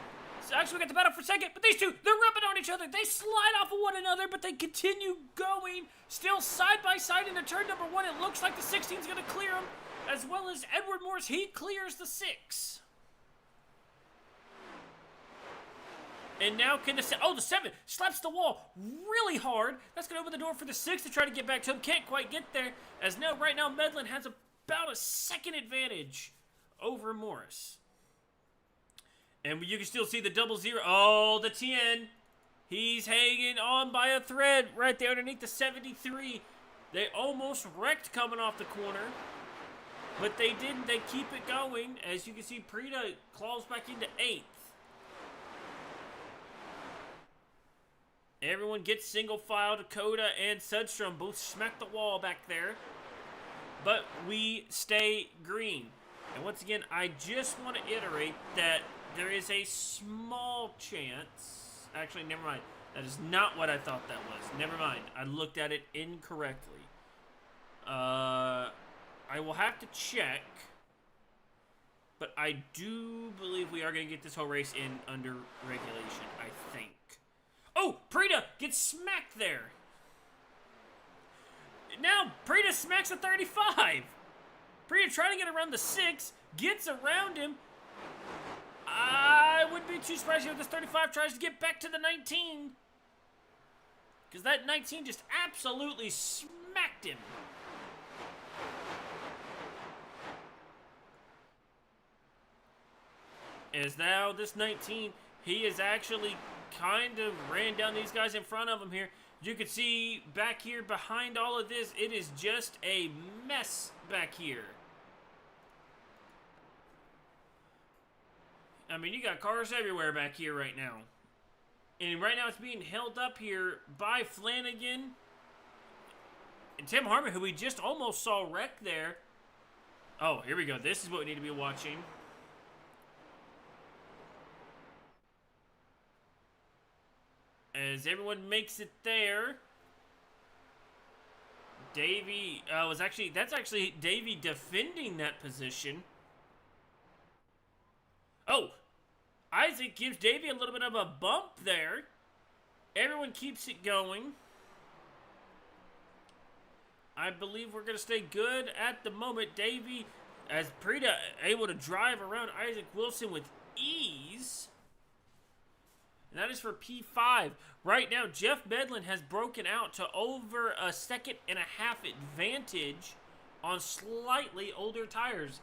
actually, we got the battle for second, but these two, they're rubbing on each other. They slide off of one another, but they continue going. Still side by side into turn number 1. It looks like the 16's going to clear them, as well as Edward Morris. He clears the 6. And now can the 7 slaps the wall really hard. That's going to open the door for the 6 to try to get back to him. Can't quite get there, as now, right now, Medlin has about a second advantage over Morris. And you can still see the 00. Oh, the 10. He's hanging on by a thread right there underneath the 73. They almost wrecked coming off the corner. But they didn't. They keep it going. As you can see, Prita claws back into 8th. Everyone gets single file. Dakota and Sudstrom both smack the wall back there. But we stay green. And once again, I just want to iterate that there is a small chance. Actually, never mind. That is not what I thought that was. Never mind. I looked at it incorrectly. I will have to check. But I do believe we are going to get this whole race in under regulation, I think. Oh, Prita gets smacked there. Now, Prita smacks a 35. Prita trying to get around the 6. Gets around him. I wouldn't be too surprised if this 35 tries to get back to the 19. Because that 19 just absolutely smacked him. As now this 19, he is actually kind of ran down these guys in front of him here. You can see back here behind all of this, it is just a mess back here. I mean, you got cars everywhere back here right now. And right now it's being held up here by Flanagan and Tim Harmon, who we just almost saw wreck there. Oh, here we go. This is what we need to be watching. As everyone makes it there. Davey that's actually Davey defending that position. Oh, Isaac gives Davey a little bit of a bump there. Everyone keeps it going. I believe we're going to stay good at the moment. Davey, as Prita, able to drive around Isaac Wilson with ease. And that is for P5. Right now, Jeff Medlin has broken out to over a 1.5 seconds advantage on slightly older tires.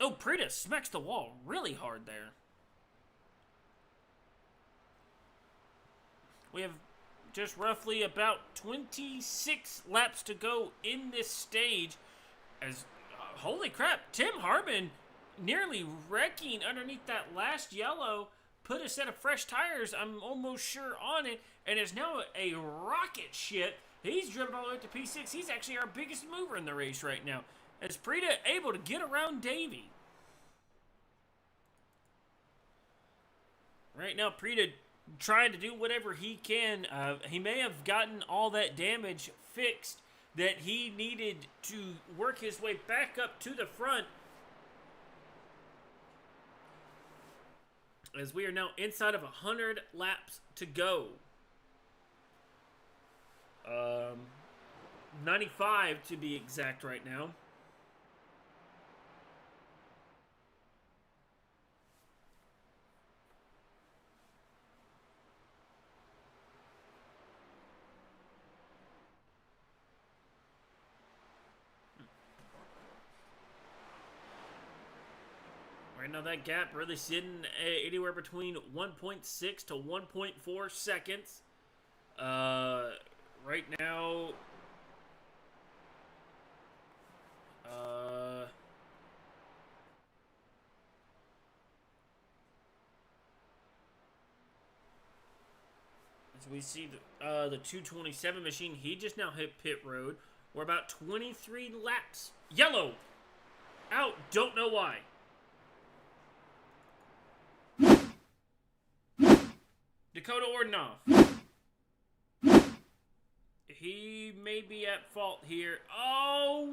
Oh, Prita smacks the wall really hard there. We have just roughly about 26 laps to go in this stage. As, holy crap, Tim Harmon nearly wrecking underneath that last yellow. Put a set of fresh tires, I'm almost sure, on it, and is now a rocket ship. He's driven all the way up to P6. He's actually our biggest mover in the race right now. As Prita able to get around Davey. Right now, Prita trying to do whatever he can. He may have gotten all that damage fixed that he needed to work his way back up to the front. As we are now inside of 100 laps to go. 95 to be exact right now. Right now that gap really sitting anywhere between 1.6 to 1.4 seconds. Right now, as we see the 227 machine, he just now hit pit road. We're about 23 laps. Yellow! Out, don't know why. Dakota Ordinoff. He may be at fault here. Oh!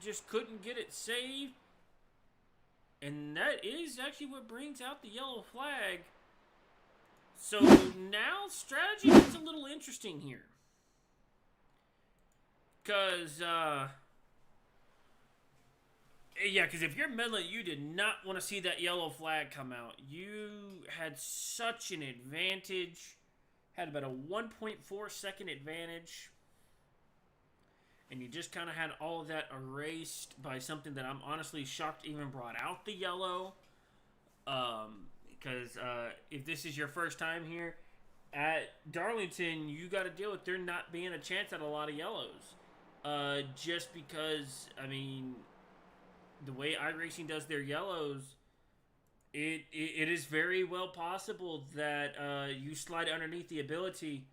just couldn't get it saved. And that is actually what brings out the yellow flag. So now strategy gets a little interesting here. Because, because if you're Medley, you did not want to see that yellow flag come out. You had such an advantage. Had about a 1.4 second advantage. And you just kind of had all of that erased by something that I'm honestly shocked even brought out the yellow. Because if this is your first time here at Darlington, you got to deal with there not being a chance at a lot of yellows. Just because, I mean, the way iRacing does their yellows, it is very well possible that you slide underneath the ability.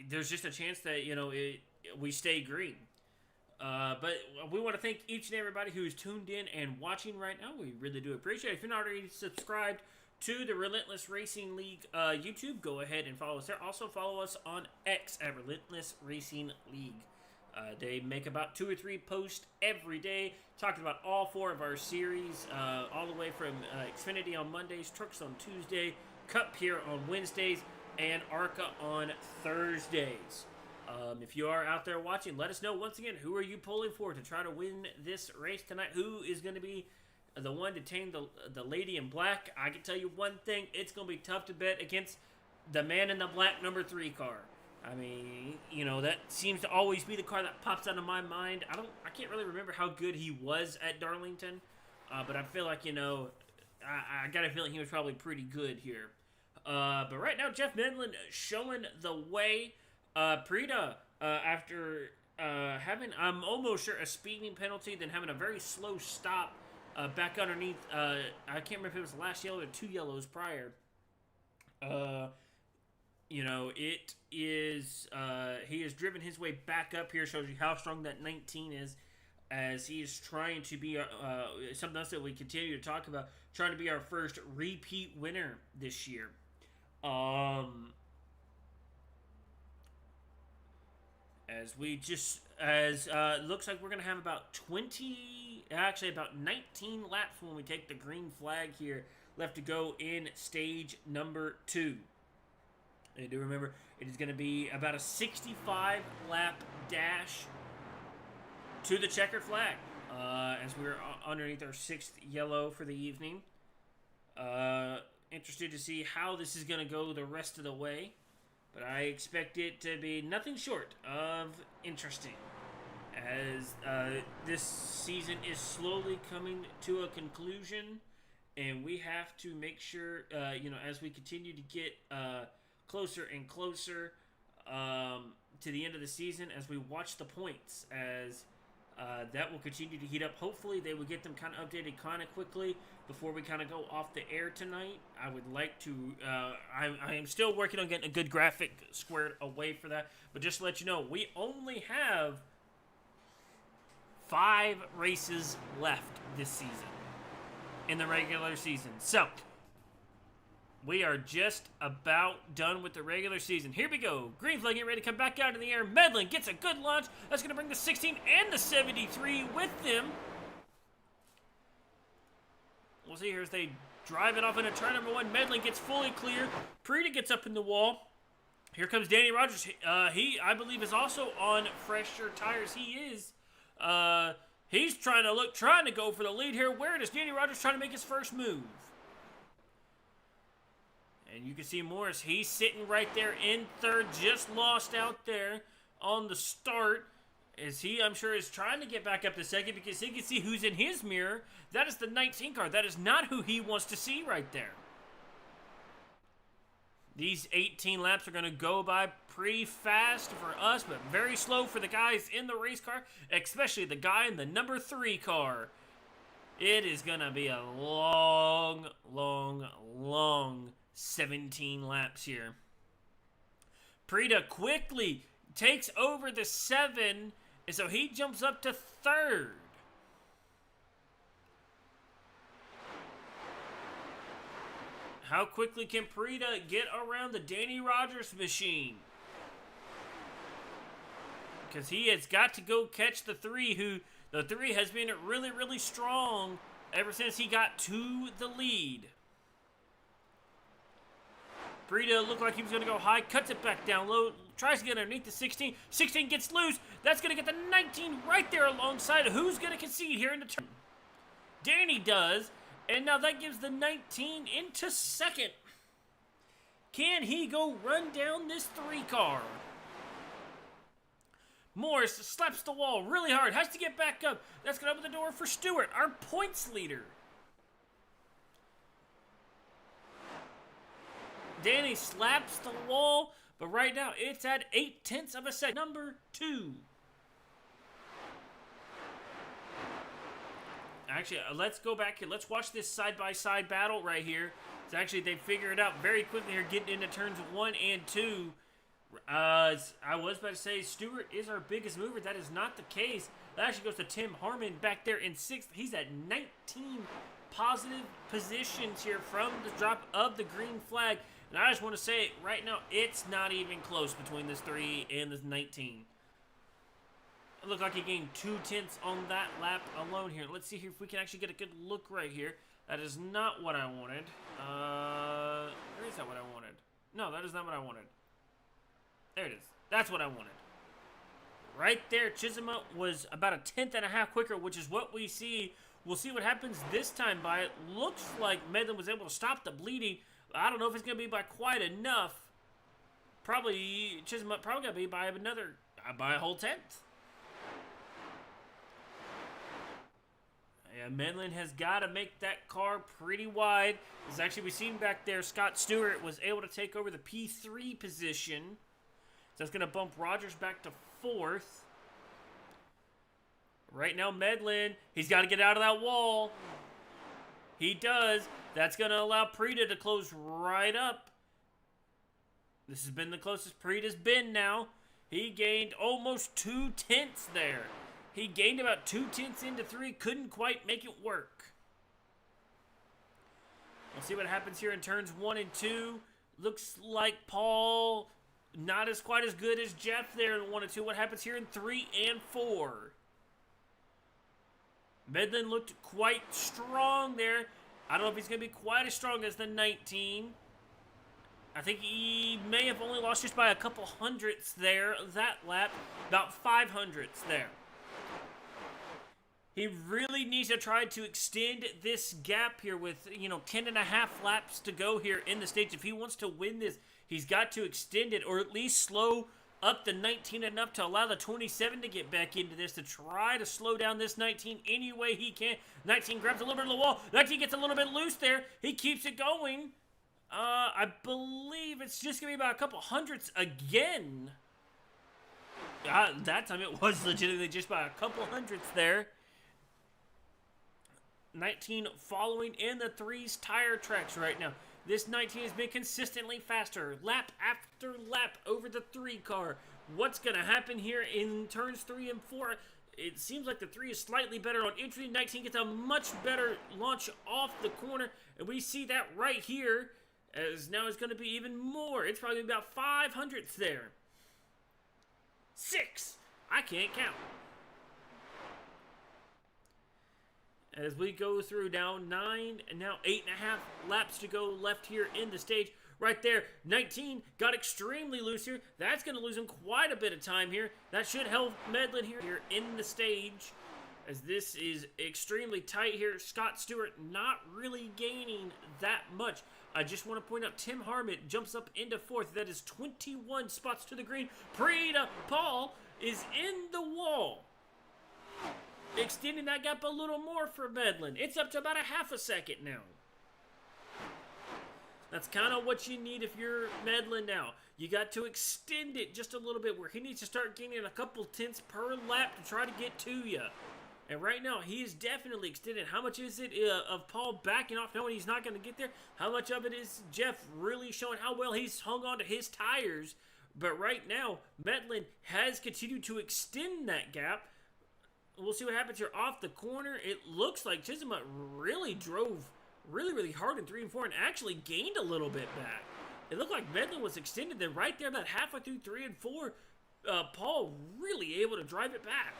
There's just a chance that we stay green. But we want to thank each and everybody who is tuned in and watching right now. We really do appreciate it. If you're not already subscribed to the Relentless Racing League YouTube, go ahead and follow us there. Also follow us on X at Relentless Racing League. They make about 2 or 3 posts every day talking about all 4 of our series, all the way from Xfinity on Mondays, Trucks on Tuesday, Cup here on Wednesdays, and ARCA on Thursdays. If you are out there watching, let us know once again, who are you pulling for to try to win this race tonight? Who is going to be the one to tame the lady in black? I can tell you one thing, it's going to be tough to bet against the man in the black number 3 car. I mean, that seems to always be the car that pops out of my mind. I can't really remember how good he was at Darlington, but I feel like, I got a feeling he was probably pretty good here. But right now, Jeff Medlin showing the way. Prida, after having, I'm almost sure, a speeding penalty, then having a very slow stop back underneath, I can't remember if it was the last yellow or 2 yellows prior. It is, he has driven his way back up here, shows you how strong that 19 is, as he is trying to be, something else that we continue to talk about, trying to be our first repeat winner this year. Looks like we're going to have about 19 laps when we take the green flag here left to go in stage number 2. And do remember, it is going to be about a 65 lap dash to the checkered flag, as we're underneath our 6th yellow for the evening. Interested to see how this is going to go the rest of the way. But I expect it to be nothing short of interesting, as this season is slowly coming to a conclusion, and we have to make sure, as we continue to get closer and closer to the end of the season, as we watch the points, as that will continue to heat up. Hopefully they will get them kind of updated kind of quickly before we kind of go off the air tonight. I would like to, I am still working on getting a good graphic squared away for that. But just to let you know, we only have 5 races left this season in the regular season. So, we are just about done with the regular season. Here we go. Green flag getting ready to come back out in the air. Medlin gets a good launch. That's going to bring the 16 and the 73 with them. We'll see here as they drive it off into turn number 1. Medlin gets fully clear. Prida gets up in the wall. Here comes Danny Rogers. He, I believe, is also on fresher tires. He is. He's trying to go for the lead here. Where does Danny Rogers trying to make his first move? And you can see Morris, he's sitting right there in 3rd, just lost out there on the start. As he, I'm sure, is trying to get back up to 2nd because he can see who's in his mirror. That is the 19 car. That is not who he wants to see right there. These 18 laps are going to go by pretty fast for us, but very slow for the guys in the race car, especially the guy in the number 3 car. It is going to be a long 17 laps here. Prida quickly takes over the 7, and so he jumps up to 3rd. How quickly can Prida get around the Danny Rogers machine? because he has got to go catch the 3, who the 3 has been really, really strong ever since he got to the lead. Prida looked like he was going to go high, cuts it back down low, tries to get underneath the 16. 16 gets loose. That's going to get the 19 right there alongside. Who's going to concede here in the turn? Danny does, and now that gives the 19 into second. Can he go run down this 3 car? Morris slaps the wall really hard, has to get back up. That's going to open the door for Stewart, our points leader. Danny slaps the wall, but right now it's at 0.8 of a second. Number 2. Actually, let's go back here. Let's watch this side-by-side battle right here. It's actually, they figure it out very quickly here, getting into turns 1 and 2. I was about to say Stewart is our biggest mover. That is not the case. That actually goes to Tim Harmon back there in 6th. He's at 19 positive positions here from the drop of the green flag. And I just want to say, right now, it's not even close between this 3 and this 19. It looked like he gained 0.2 on that lap alone here. Let's see here if we can actually get a good look right here. That is not what I wanted. Where is that what I wanted? No, that is not what I wanted. There it is. That's what I wanted. Right there, Chisholm was about 1.5 tenths quicker, which is what we see. We'll see what happens this time by it. Looks like Medlin was able to stop the bleeding. I don't know if it's going to be by quite enough. Probably, Chisholm probably going to be by a whole 1/10. Yeah, Medlin has got to make that car pretty wide. As actually we've seen back there, Scott Stewart was able to take over the P3 position. So that's going to bump Rogers back to 4th. Right now, Medlin, he's got to get out of that wall. He does. That's going to allow Prida to close right up. This has been the closest Prida's been now. He gained almost 0.2 there. He gained about 0.2 into 3. Couldn't quite make it work. We'll see what happens here in turns 1 and 2. Looks like Paul not quite as good as Jeff there in 1 and 2. What happens here in 3 and 4? Medlin looked quite strong there. I don't know if he's going to be quite as strong as the 19. I think he may have only lost just by a couple hundredths there that lap. About 5 hundredths there. He really needs to try to extend this gap here with, 10.5 laps to go here in the stage. If he wants to win this, he's got to extend it or at least slow up the 19 enough to allow the 27 to get back into this, to try to slow down this 19 any way he can. 19 grabs a little bit of the wall. 19 gets a little bit loose there. He keeps it going. I believe it's just going to be about a couple hundredths again. That time it was legitimately just by a couple hundredths there. 19 following in the 3's tire tracks right now. This 19 has been consistently faster, lap after lap over the 3 car. What's going to happen here in turns 3 and 4? It seems like the 3 is slightly better on entry. 19 gets a much better launch off the corner, and we see that right here, as now it's going to be even more. It's probably about 5 hundredths there. 6. I can't count. As we go through now 9 and now 8.5 laps to go left here in the stage. Right there, 19 got extremely loose here. That's going to lose him quite a bit of time here. That should help Medlin here in the stage, as this is extremely tight here. Scott Stewart not really gaining that much. I just want to point out Tim Harmon jumps up into 4th. That is 21 spots to the green. Prida Paul is in the wall, extending that gap a little more for Medlin. It's up to about a half a second now. That's kind of what you need if you're Medlin now. You got to extend it just a little bit, where he needs to start gaining a couple tenths per lap to try to get to you. And right now, he is definitely extended. How much is it of Paul backing off, knowing he's not going to get there? How much of it is Jeff really showing how well he's hung on to his tires? But right now, Medlin has continued to extend that gap. We'll see what happens here off the corner. It looks like Chisholm really drove really hard in 3 and 4 and actually gained a little bit back. It looked like Medlin was extended. Then right there, about halfway through 3 and 4, Paul really able to drive it back.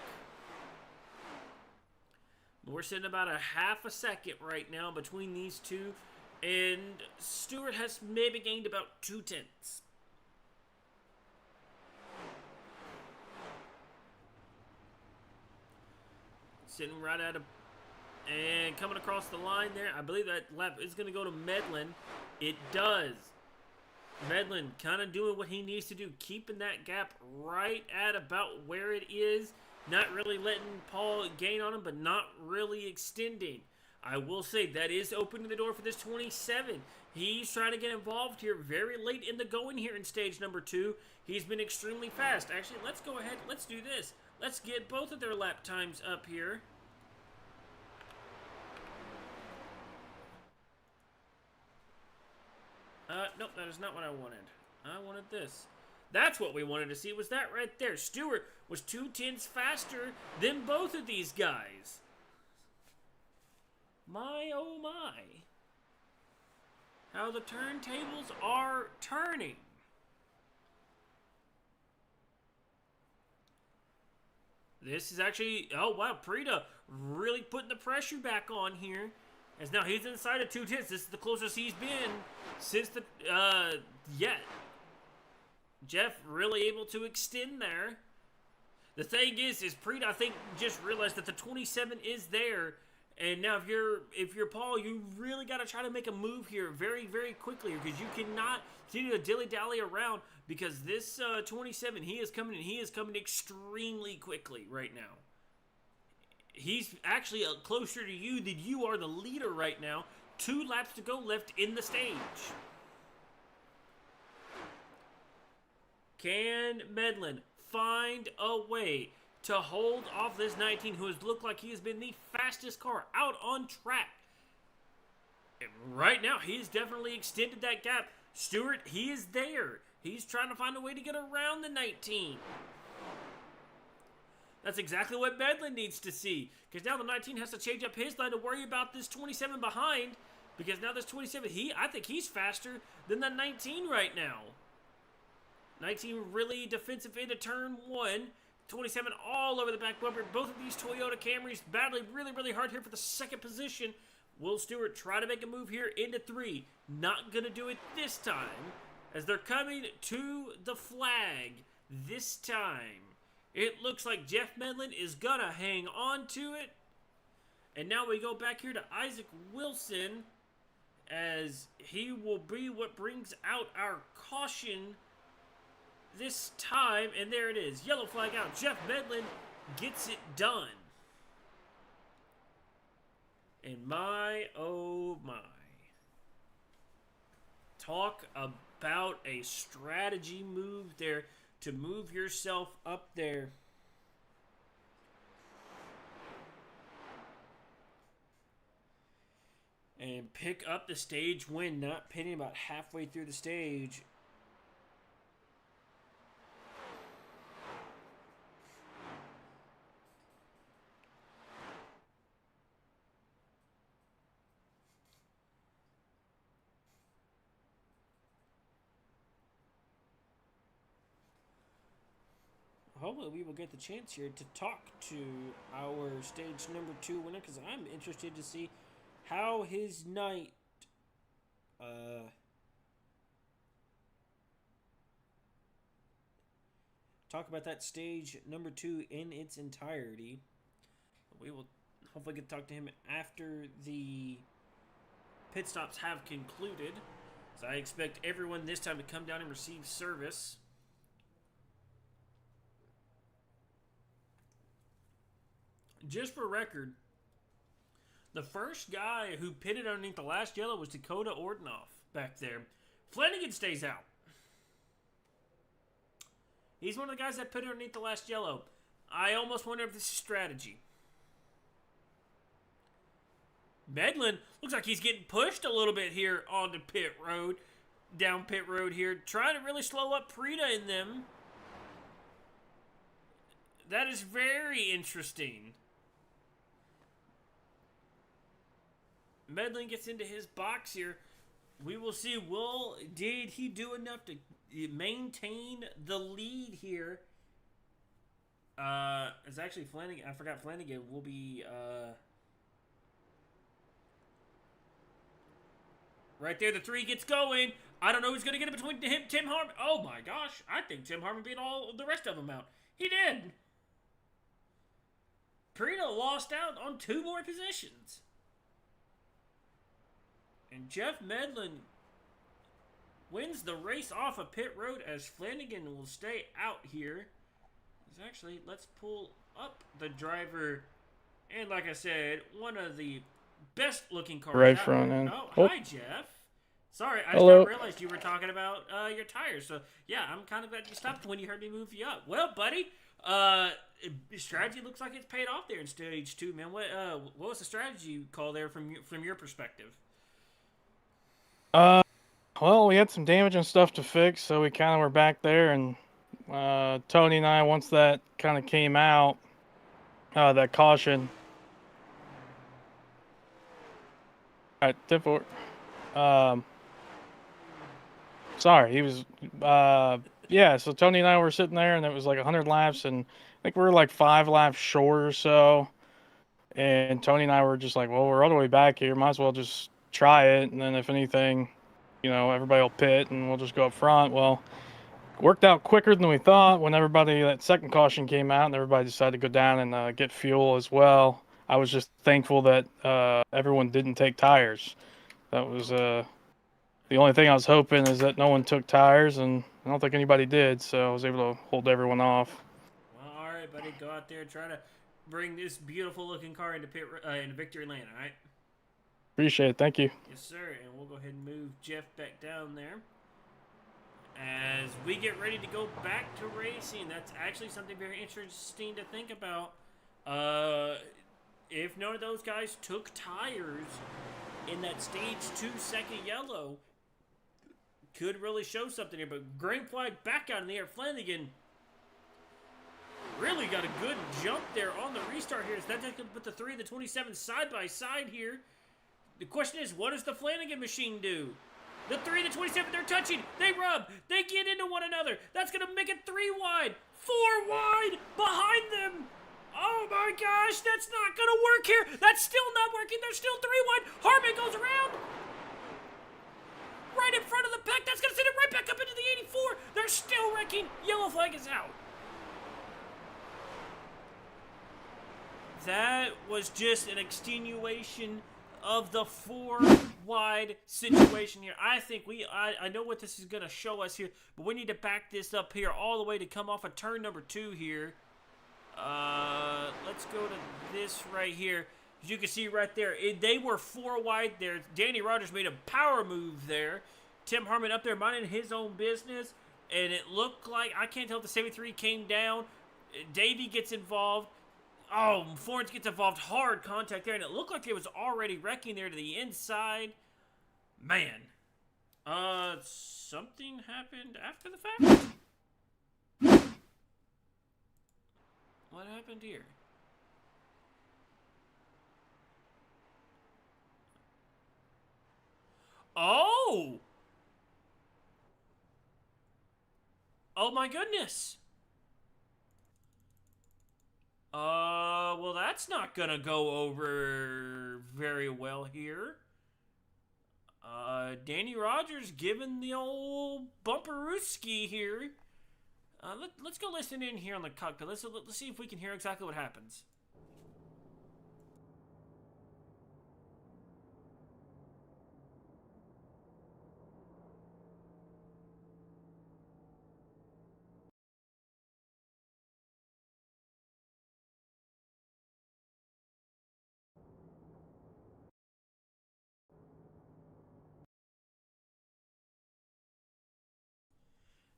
We're sitting about a half a second right now between these two, and Stewart has maybe gained about 0.2. Sitting right at a, and coming across the line there. I believe that lap is going to go to Medlin. It does. Medlin kind of doing what he needs to do, keeping that gap right at about where it is. Not really letting Paul gain on him, but not really extending. I will say that is opening the door for this 27. He's trying to get involved here very late in the going here in stage number 2. He's been extremely fast. Actually, let's go ahead. Let's do this. Let's get both of their lap times up here. Nope, that is not what I wanted. I wanted this. That's what we wanted to see, was that right there. Stewart was 0.2 faster than both of these guys. My, oh my. How the turntables are turning. This is actually, oh wow, Prita really putting the pressure back on here. As now he's inside of 0.2. This is the closest he's been since the, yet. Jeff really able to extend there. The thing is Prita, I think, just realized that the 27 is there. And now if you're Paul, you really got to try to make a move here very, very quickly, because you cannot continue to dilly-dally around, because this 27, he is coming extremely quickly right now. He's actually closer to you than you are the leader right now. 2 laps to go left in the stage. Can Medlin find a way to hold off this 19, who has looked like he has been the fastest car out on track? And right now, he's definitely extended that gap. Stewart, he is there. He's trying to find a way to get around the 19. That's exactly what Medlin needs to see, because now the 19 has to change up his line to worry about this 27 behind, because now this 27, I think he's faster than the 19 right now. 19 really defensive into turn 1. 27 all over the back bumper. Both of these Toyota Camrys battling really, really hard here for the second position. Will Stewart try to make a move here into 3? Not going to do it this time, as they're coming to the flag this time. It looks like Jeff Medlin is going to hang on to it. And now we go back here to Isaac Wilson, as he will be what brings out our caution this time. And there it is. Yellow flag out. Jeff Medlin gets it done. And my, oh my. Talk about a strategy move there to move yourself up there. And pick up the stage win, not pitting about halfway through the stage. Hopefully we will get the chance here to talk to our stage number 2 winner, because I'm interested to see how his night talk about that stage number 2 in its entirety. We will hopefully get to talk to him after the pit stops have concluded, so I expect everyone this time to come down and receive service. Just for record, the first guy who pitted underneath the last yellow was Dakota Ordenoff back there. Flanagan stays out. He's one of the guys that pitted underneath the last yellow. I almost wonder if this is strategy. Medlin looks like he's getting pushed a little bit here onto pit road, down pit road here, trying to really slow up Prita in them. That is very interesting. Medlin gets into his box here. We will see, did he do enough to maintain the lead here It's actually Flanagan. I forgot Flanagan will be, right there. The 3 gets going. I don't know who's going to get it between him, Tim Harmon. Oh my gosh. I think Tim Harmon beat all the rest of them out. He did. Perino lost out on 2 more positions. And Jeff Medlin wins the race off of pit road as Flanagan will stay out here. Actually, let's pull up the driver. And like I said, one of the best looking cars right out front there. end. Oh, hi, Jeff. Sorry, I Hello. just realized you were talking about your tires. So, yeah, I'm kind of glad you stopped when you heard me move you up. Well, buddy, strategy looks like it's paid off there in stage 2, man. What was the strategy call there from your perspective? Well, we had some damage and stuff to fix, so we kind of were back there, and Tony and I, once that kind of came out, that caution. All right, 10-4. Sorry, he was, yeah, so Tony and I were sitting there, and it was like 100 laps, and I think we were like 5 laps short or so, and Tony and I were just like, well, we're all the way back here, might as well just try it, and then if anything, everybody will pit, and we'll just go up front. Well, worked out quicker than we thought when that second caution came out, and everybody decided to go down and get fuel as well. I was just thankful that everyone didn't take tires. That was the only thing I was hoping is that no one took tires, and I don't think anybody did, so I was able to hold everyone off. Well, all right, buddy, go out there and try to bring this beautiful looking car into victory lane, all right? Appreciate it. Thank you. Yes, sir. And we'll go ahead and move Jeff back down there. As we get ready to go back to racing, that's actually something very interesting to think about. If none of those guys took tires in that stage 2 second yellow, could really show something here. But green flag back out in the air. Flanagan really got a good jump there on the restart here. So that's going to put the 3 and the 27 side by side here. The question is, what does the Flanagan machine do? The 3 and the 27, they're touching. They rub. They get into one another. That's going to make it 3 wide. 4 wide behind them. Oh my gosh, that's not going to work here. That's still not working. They're still 3 wide. Harmon goes around. Right in front of the pack. That's going to send it right back up into the 84. They're still wrecking. Yellow flag is out. That was just an extenuation of the 4 wide situation here. I think I know what this is going to show us here, but we need to back this up here all the way to come off of turn number 2 here. Let's go to this right here. As you can see right there, they were 4 wide there. Danny Rogers made a power move there. Tim Harmon up there minding his own business, and it looked like, I can't tell if the 73 came down. Davey gets involved. Oh, Florence gets involved. Hard contact there, and it looked like it was already wrecking there to the inside. Man. Something happened after the fact? What happened here? Oh! Oh my goodness! Well, that's not gonna go over very well here. Danny Rogers giving the old bumperooski here. Let's go listen in here on the cockpit. Let's see if we can hear exactly what happens.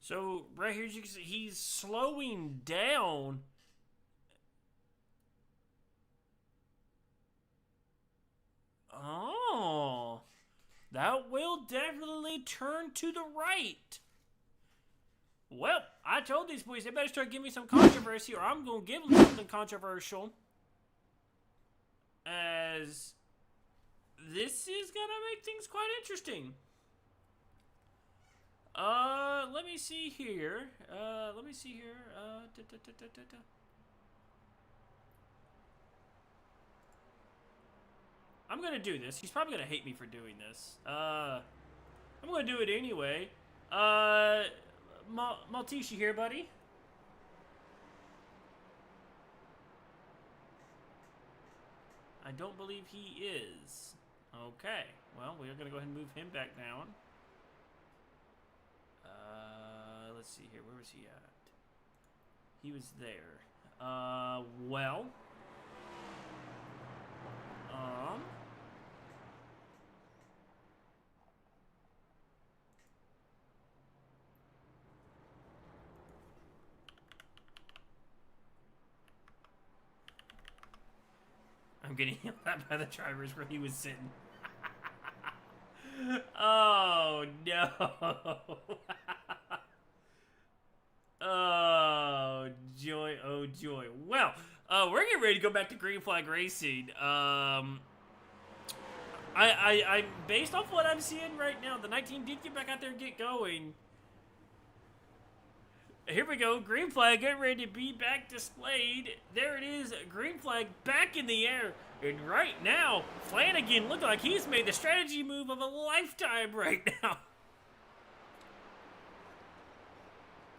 So, right here, you can see he's slowing down. Oh. That will definitely turn to the right. Well, I told these boys they better start giving me some controversy or I'm going to give them something controversial. As this is going to make things quite interesting. Let me see here. I'm gonna do this. He's probably gonna hate me for doing this. I'm gonna do it anyway. Maltese, you here, buddy? I don't believe he is. Okay. Well, we're gonna go ahead and move him back down. Let's see here. Where was he at? He was there. Well. I'm getting yelled at by the drivers where he was sitting. Oh, no. Oh, joy. Oh, joy. Well, we're getting ready to go back to green flag racing. I'm based off what I'm seeing right now, the 19 did get back out there and get going. Here we go, green flag getting ready to be back displayed. There it is, green flag back in the air. And right now, Flanagan looks like he's made the strategy move of a lifetime right now.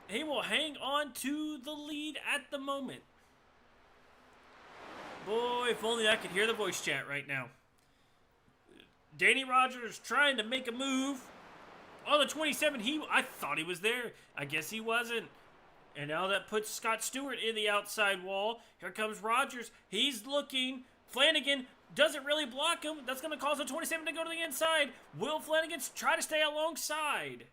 He will hang on to the lead at the moment. Boy, if only I could hear the voice chat right now. Danny Rogers trying to make a move. On the 27, I thought he was there. I guess he wasn't. And now that puts Scott Stewart in the outside wall. Here comes Rogers. He's looking. Flanagan doesn't really block him. That's going to cause the 27 to go to the inside. Will Flanagan try to stay alongside?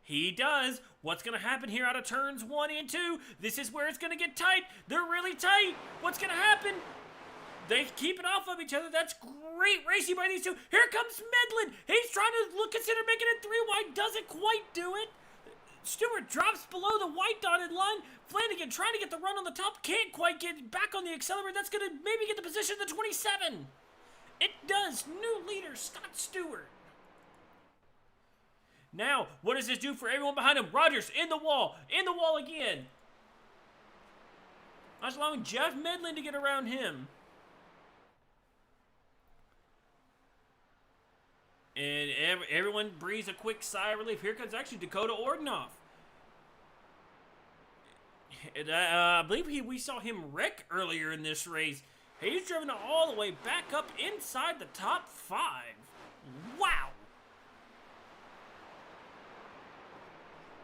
He does. What's going to happen here out of turns 1 and 2? This is where it's going to get tight. They're really tight. What's going to happen? They keep it off of each other. That's great racing by these two. Here comes Medlin. He's trying to consider making it 3 wide. Doesn't quite do it. Stewart drops below the white dotted line. Flanagan trying to get the run on the top. Can't quite get back on the accelerator. That's going to maybe get the position of the 27. It does. New leader, Scott Stewart. Now, what does this do for everyone behind him? Rogers in the wall. In the wall again. That's allowing Jeff Medlin to get around him. And everyone breathes a quick sigh of relief. Here comes actually Dakota Ordinoff. And, I believe we saw him wreck earlier in this race. He's driven all the way back up inside the top 5. Wow.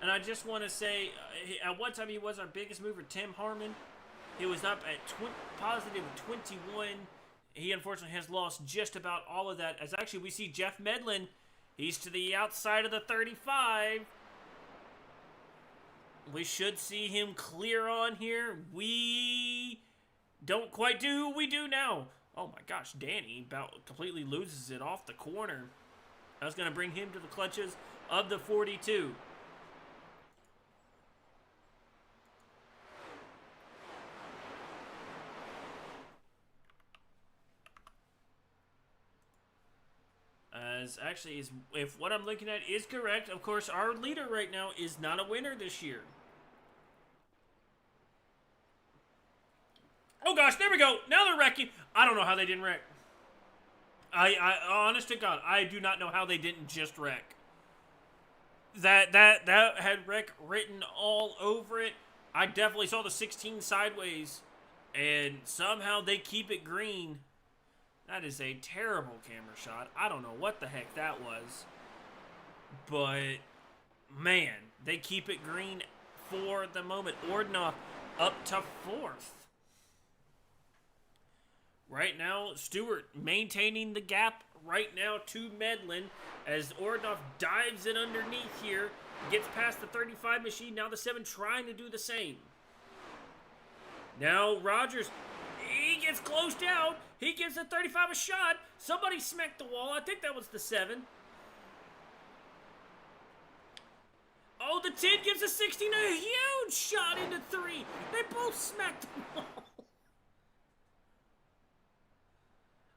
And I just want to say, at one time he was our biggest mover, Tim Harmon. He was up at positive 21. He unfortunately has lost just about all of that. As actually we see Jeff Medlin. He's to the outside of the 35. We should see him clear on here. We don't quite do what we do now. Oh my gosh, Danny about completely loses it off the corner. That's going to bring him to the clutches of the 42. As actually, if what I'm looking at is correct, of course, our leader right now is not a winner this year. Oh gosh, there we go. Now they're wrecking. I don't know how they didn't wreck. I honest to God, I do not know how they didn't just wreck. That had wreck written all over it. I definitely saw the 16 sideways, and somehow they keep it green. That is a terrible camera shot. I don't know what the heck that was. But, man, they keep it green for the moment. Ordinoff up to 4th. Right now, Stewart maintaining the gap right now to Medlin as Ordinoff dives in underneath here. Gets past the 35 machine. Now the 7 trying to do the same. Now Rogers, he gets closed out. He gives the 35 a shot. Somebody smacked the wall. I think that was the 7. Oh, the 10 gives the 16 a huge shot into 3. They both smacked the wall.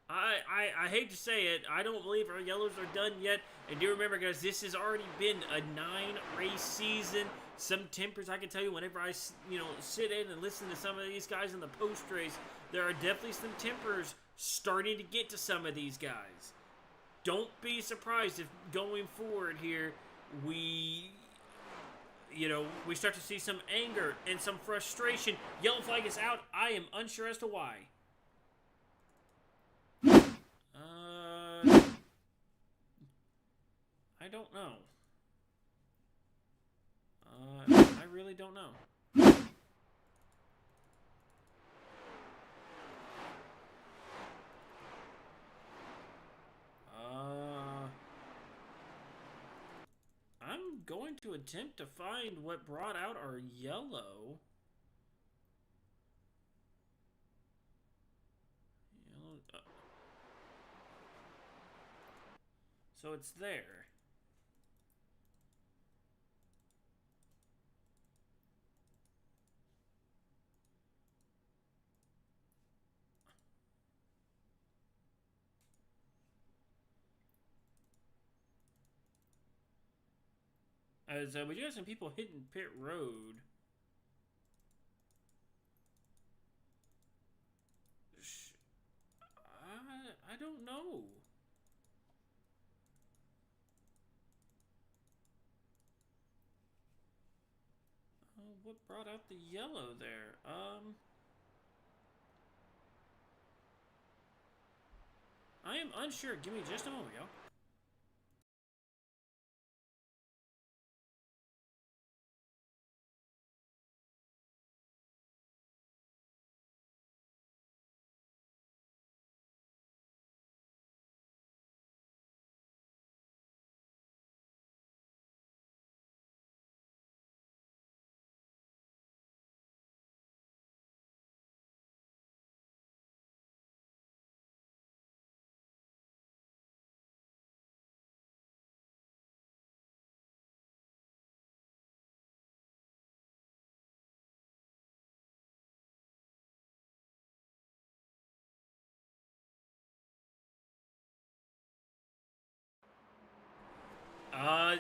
I hate to say it, I don't believe our yellows are done yet. And do remember, guys, this has already been a 9-race season. Some tempers, I can tell you, whenever I sit in and listen to some of these guys in the post-race, there are definitely some tempers starting to get to some of these guys. Don't be surprised if going forward here, we start to see some anger and some frustration. Yellow flag is out. I am unsure as to why. I don't know. I really don't know. I'm going to attempt to find what brought out our yellow. So it's there. As we do have some people hitting pit road. I don't know. What brought out the yellow there? I am unsure. Give me just a moment, y'all.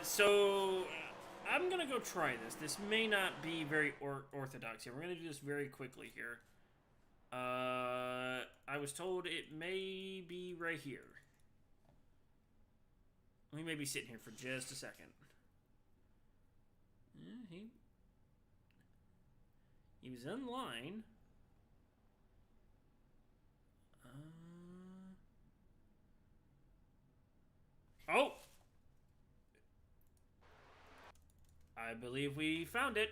So I'm gonna go try this. This may not be very orthodox here. We're gonna do this very quickly here. I was told it may be right here. We may be sitting here for just a second. He was in line. Oh! I believe we found it.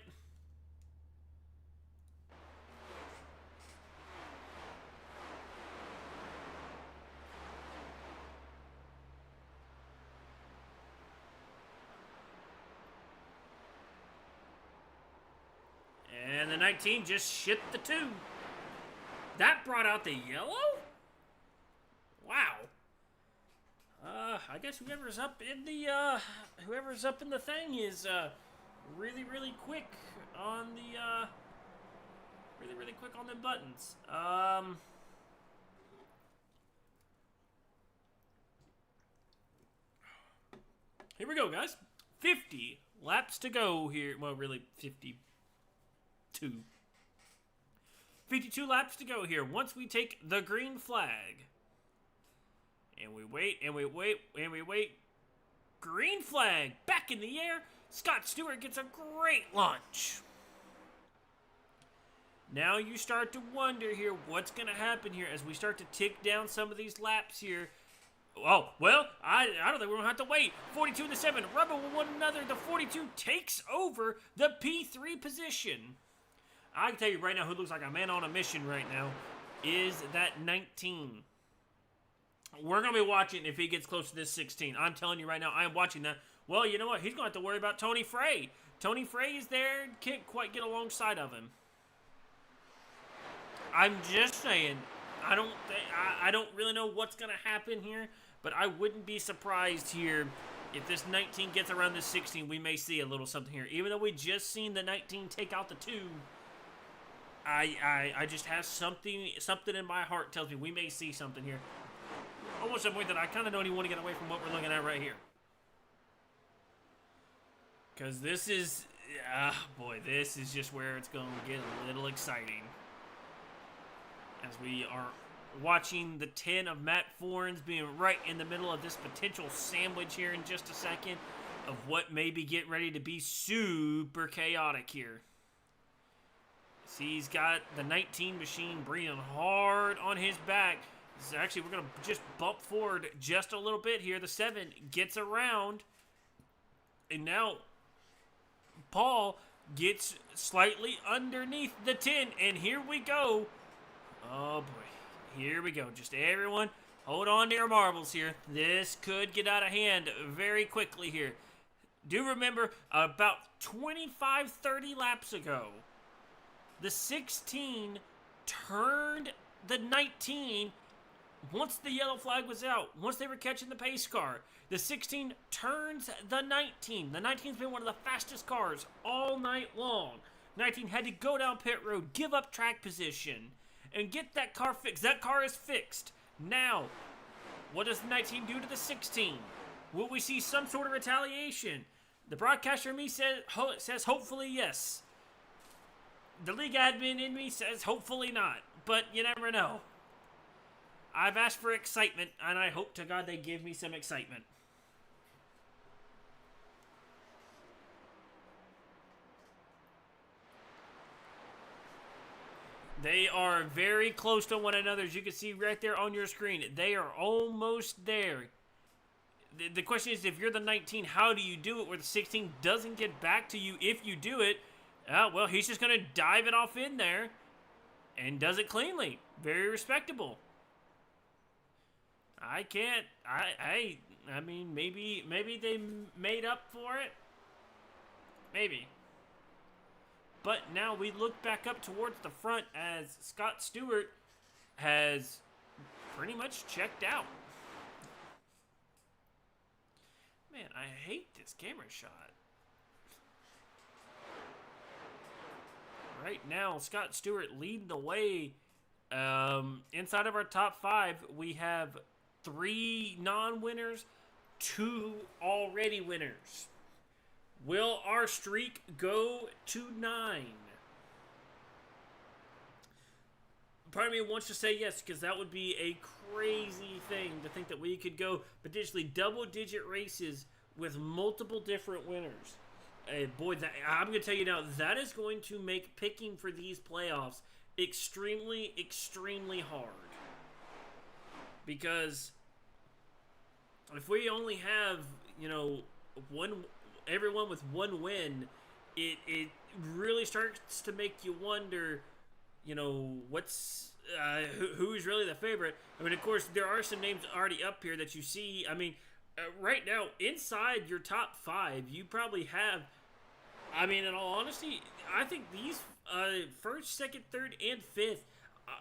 And the 19 just shipped the 2. That brought out the yellow? Wow. I guess whoever's up in the thing is really, really quick on the really quick on the buttons. Here we go, guys. 50 laps to go here. Well, really 52. 52 laps to go here. Once we take the green flag. And we wait, and we wait, and we wait. Green flag back in the air. Scott Stewart gets a great launch. Now you start to wonder here what's going to happen here as we start to tick down some of these laps here. Oh, well, I don't think we're going to have to wait. 42 to 7, rubbing with one another. The 42 takes over the P3 position. I can tell you right now who looks like a man on a mission right now is that 19. We're going to be watching if he gets close to this 16. I'm telling you right now, I am watching that. Well, you know what? He's going to have to worry about Tony Frey. Tony Frey is there. Can't quite get alongside of him. I'm just saying, I don't really know what's going to happen here, but I wouldn't be surprised here if this 19 gets around this 16. We may see a little something here. Even though we just seen the 19 take out the 2, I just have something in my heart tells me we may see something here. Almost a point that I kind of don't even want to get away from what we're looking at right here. Because this is, boy, this is just where it's going to get a little exciting. As we are watching the 10 of Matt Forens being right in the middle of this potential sandwich here in just a second of what may be getting ready to be super chaotic here. See, he's got the 19 machine breathing hard on his back. So actually, we're going to just bump forward just a little bit here. The 7 gets around. And now Paul gets slightly underneath the 10. And here we go. Oh, boy. Here we go. Just everyone hold on to your marbles here. This could get out of hand very quickly here. Do remember, about 25, 30 laps ago, the 16 turned the 19 once the yellow flag was out, once they were catching the pace car. The 16 turns the 19. The 19's been one of the fastest cars all night long. 19 had to go down pit road, give up track position, and get that car fixed. That car is fixed. Now, what does the 19 do to the 16? Will we see some sort of retaliation? The broadcaster in me says hopefully yes. The league admin in me says hopefully not. But you never know. I've asked for excitement, and I hope to God they give me some excitement. They are very close to one another, as you can see right there on your screen. They are almost there. The question is, if you're the 19, how do you do it where the 16 doesn't get back to you if you do it? Well, he's just going to dive it off in there and does it cleanly. Very respectable. I can't. I mean, maybe they made up for it. Maybe. But now we look back up towards the front as Scott Stewart has pretty much checked out. Man, I hate this camera shot. Right now, Scott Stewart leading the way. Inside of our top 5, we have 3 non-winners, 2 already winners. Will our streak go to 9? Part of me wants to say yes, because that would be a crazy thing to think that we could go potentially double-digit races with multiple different winners. Boy, I'm going to tell you now, that is going to make picking for these playoffs extremely, extremely hard. Because if we only have, everyone with one win, it really starts to make you wonder, what's who's really the favorite. I mean, of course, there are some names already up here that you see. I mean, right now, inside your top 5, you probably have, in all honesty, I think these first, second, third, and fifth,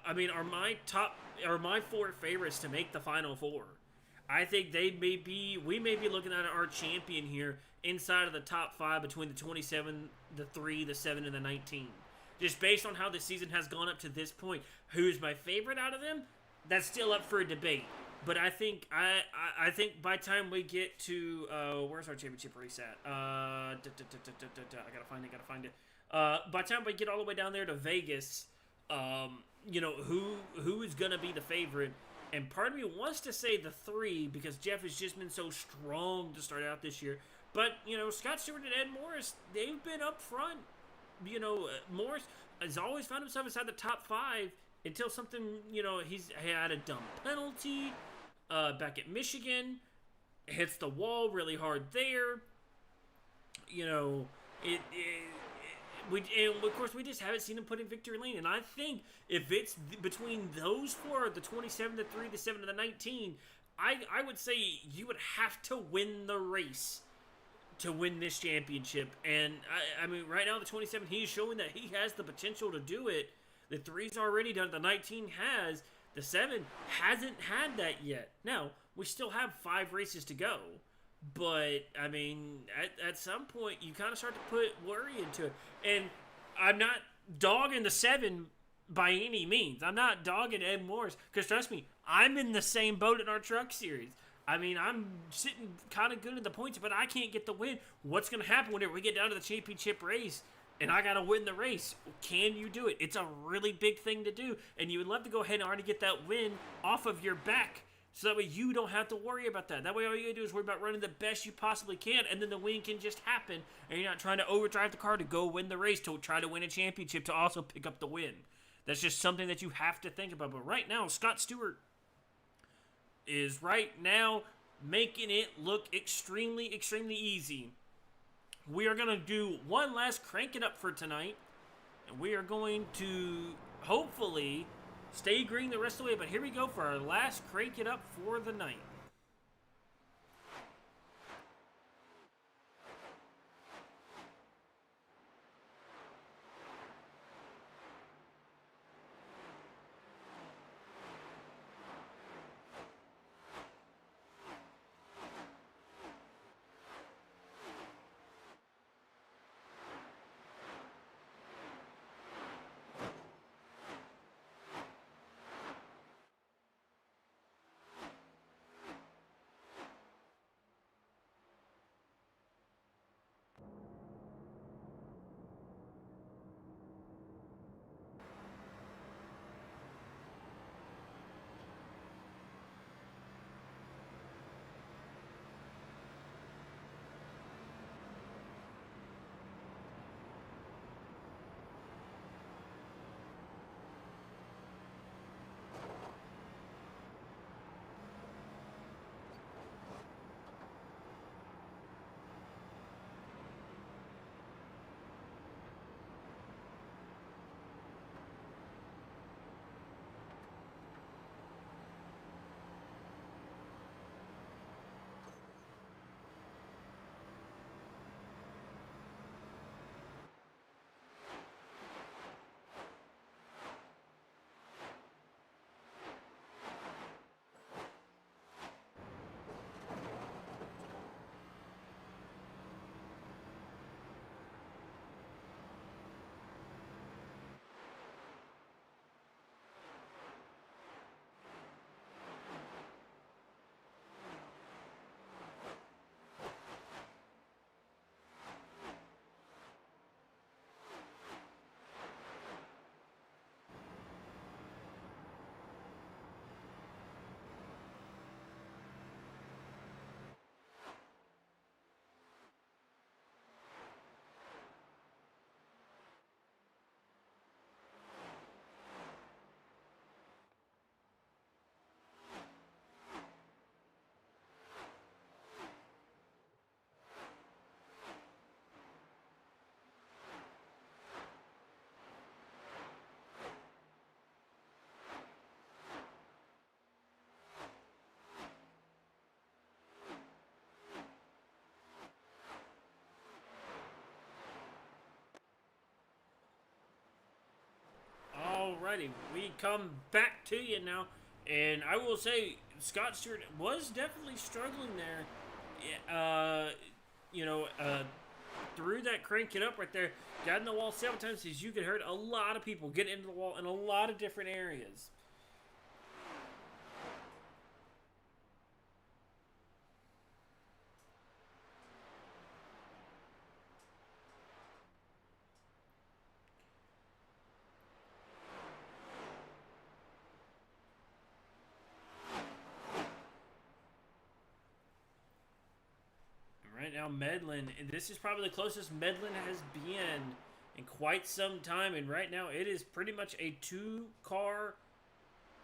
are my 4 favorites to make the Final 4. I think we may be looking at our champion here inside of the top 5 between the 27, the 3, the 7, and the 19. Just based on how the season has gone up to this point. Who's my favorite out of them? That's still up for a debate. But I think I think by the time we get to where's our championship race at? I gotta find it. By the time we get all the way down there to Vegas, who is gonna be the favorite? And part of me wants to say the 3 because Jeff has just been so strong to start out this year. But Scott Stewart and Ed Morris, they've been up front. Morris has always found himself inside the top 5 until something. He's had a dumb penalty. Back at Michigan, hits the wall really hard there. And of course we just haven't seen him put in victory lane. And I think if it's between those 4, the 27, the 3, the 7, and the 19, I would say you would have to win the race to win this championship. And right now the 27, he's showing that he has the potential to do it. The 3's already done it. The 19 has. The 7 hasn't had that yet. Now, we still have 5 races to go. But, at some point, you kind of start to put worry into it. And I'm not dogging the 7 by any means. I'm not dogging Ed Morris. Because, trust me, I'm in the same boat in our truck series. I'm sitting kind of good in the points, but I can't get the win. What's going to happen whenever we get down to the championship race? and I got to win the race. Can you do it? It's a really big thing to do, and you would love to go ahead and already get that win off of your back, so that way you don't have to worry about that. That way all you gotta do is worry about running the best you possibly can, and then the win can just happen, and you're not trying to overdrive the car to go win the race, to try to win a championship, to also pick up the win. That's just something that you have to think about. But right now, Scott Stewart is right now making it look extremely, extremely easy. We are going to do one last crank it up for tonight, and we are going to hopefully stay green the rest of the way. But here we go for our last crank it up for the night. Alrighty, we come back to you now, and I will say Scott Stewart was definitely struggling there. Through that crank it up right there, got in the wall several times, as you could hurt a lot of people get into the wall in a lot of different areas. Right now, Medlin, this is probably the closest Medlin has been in quite some time, and right now it is pretty much a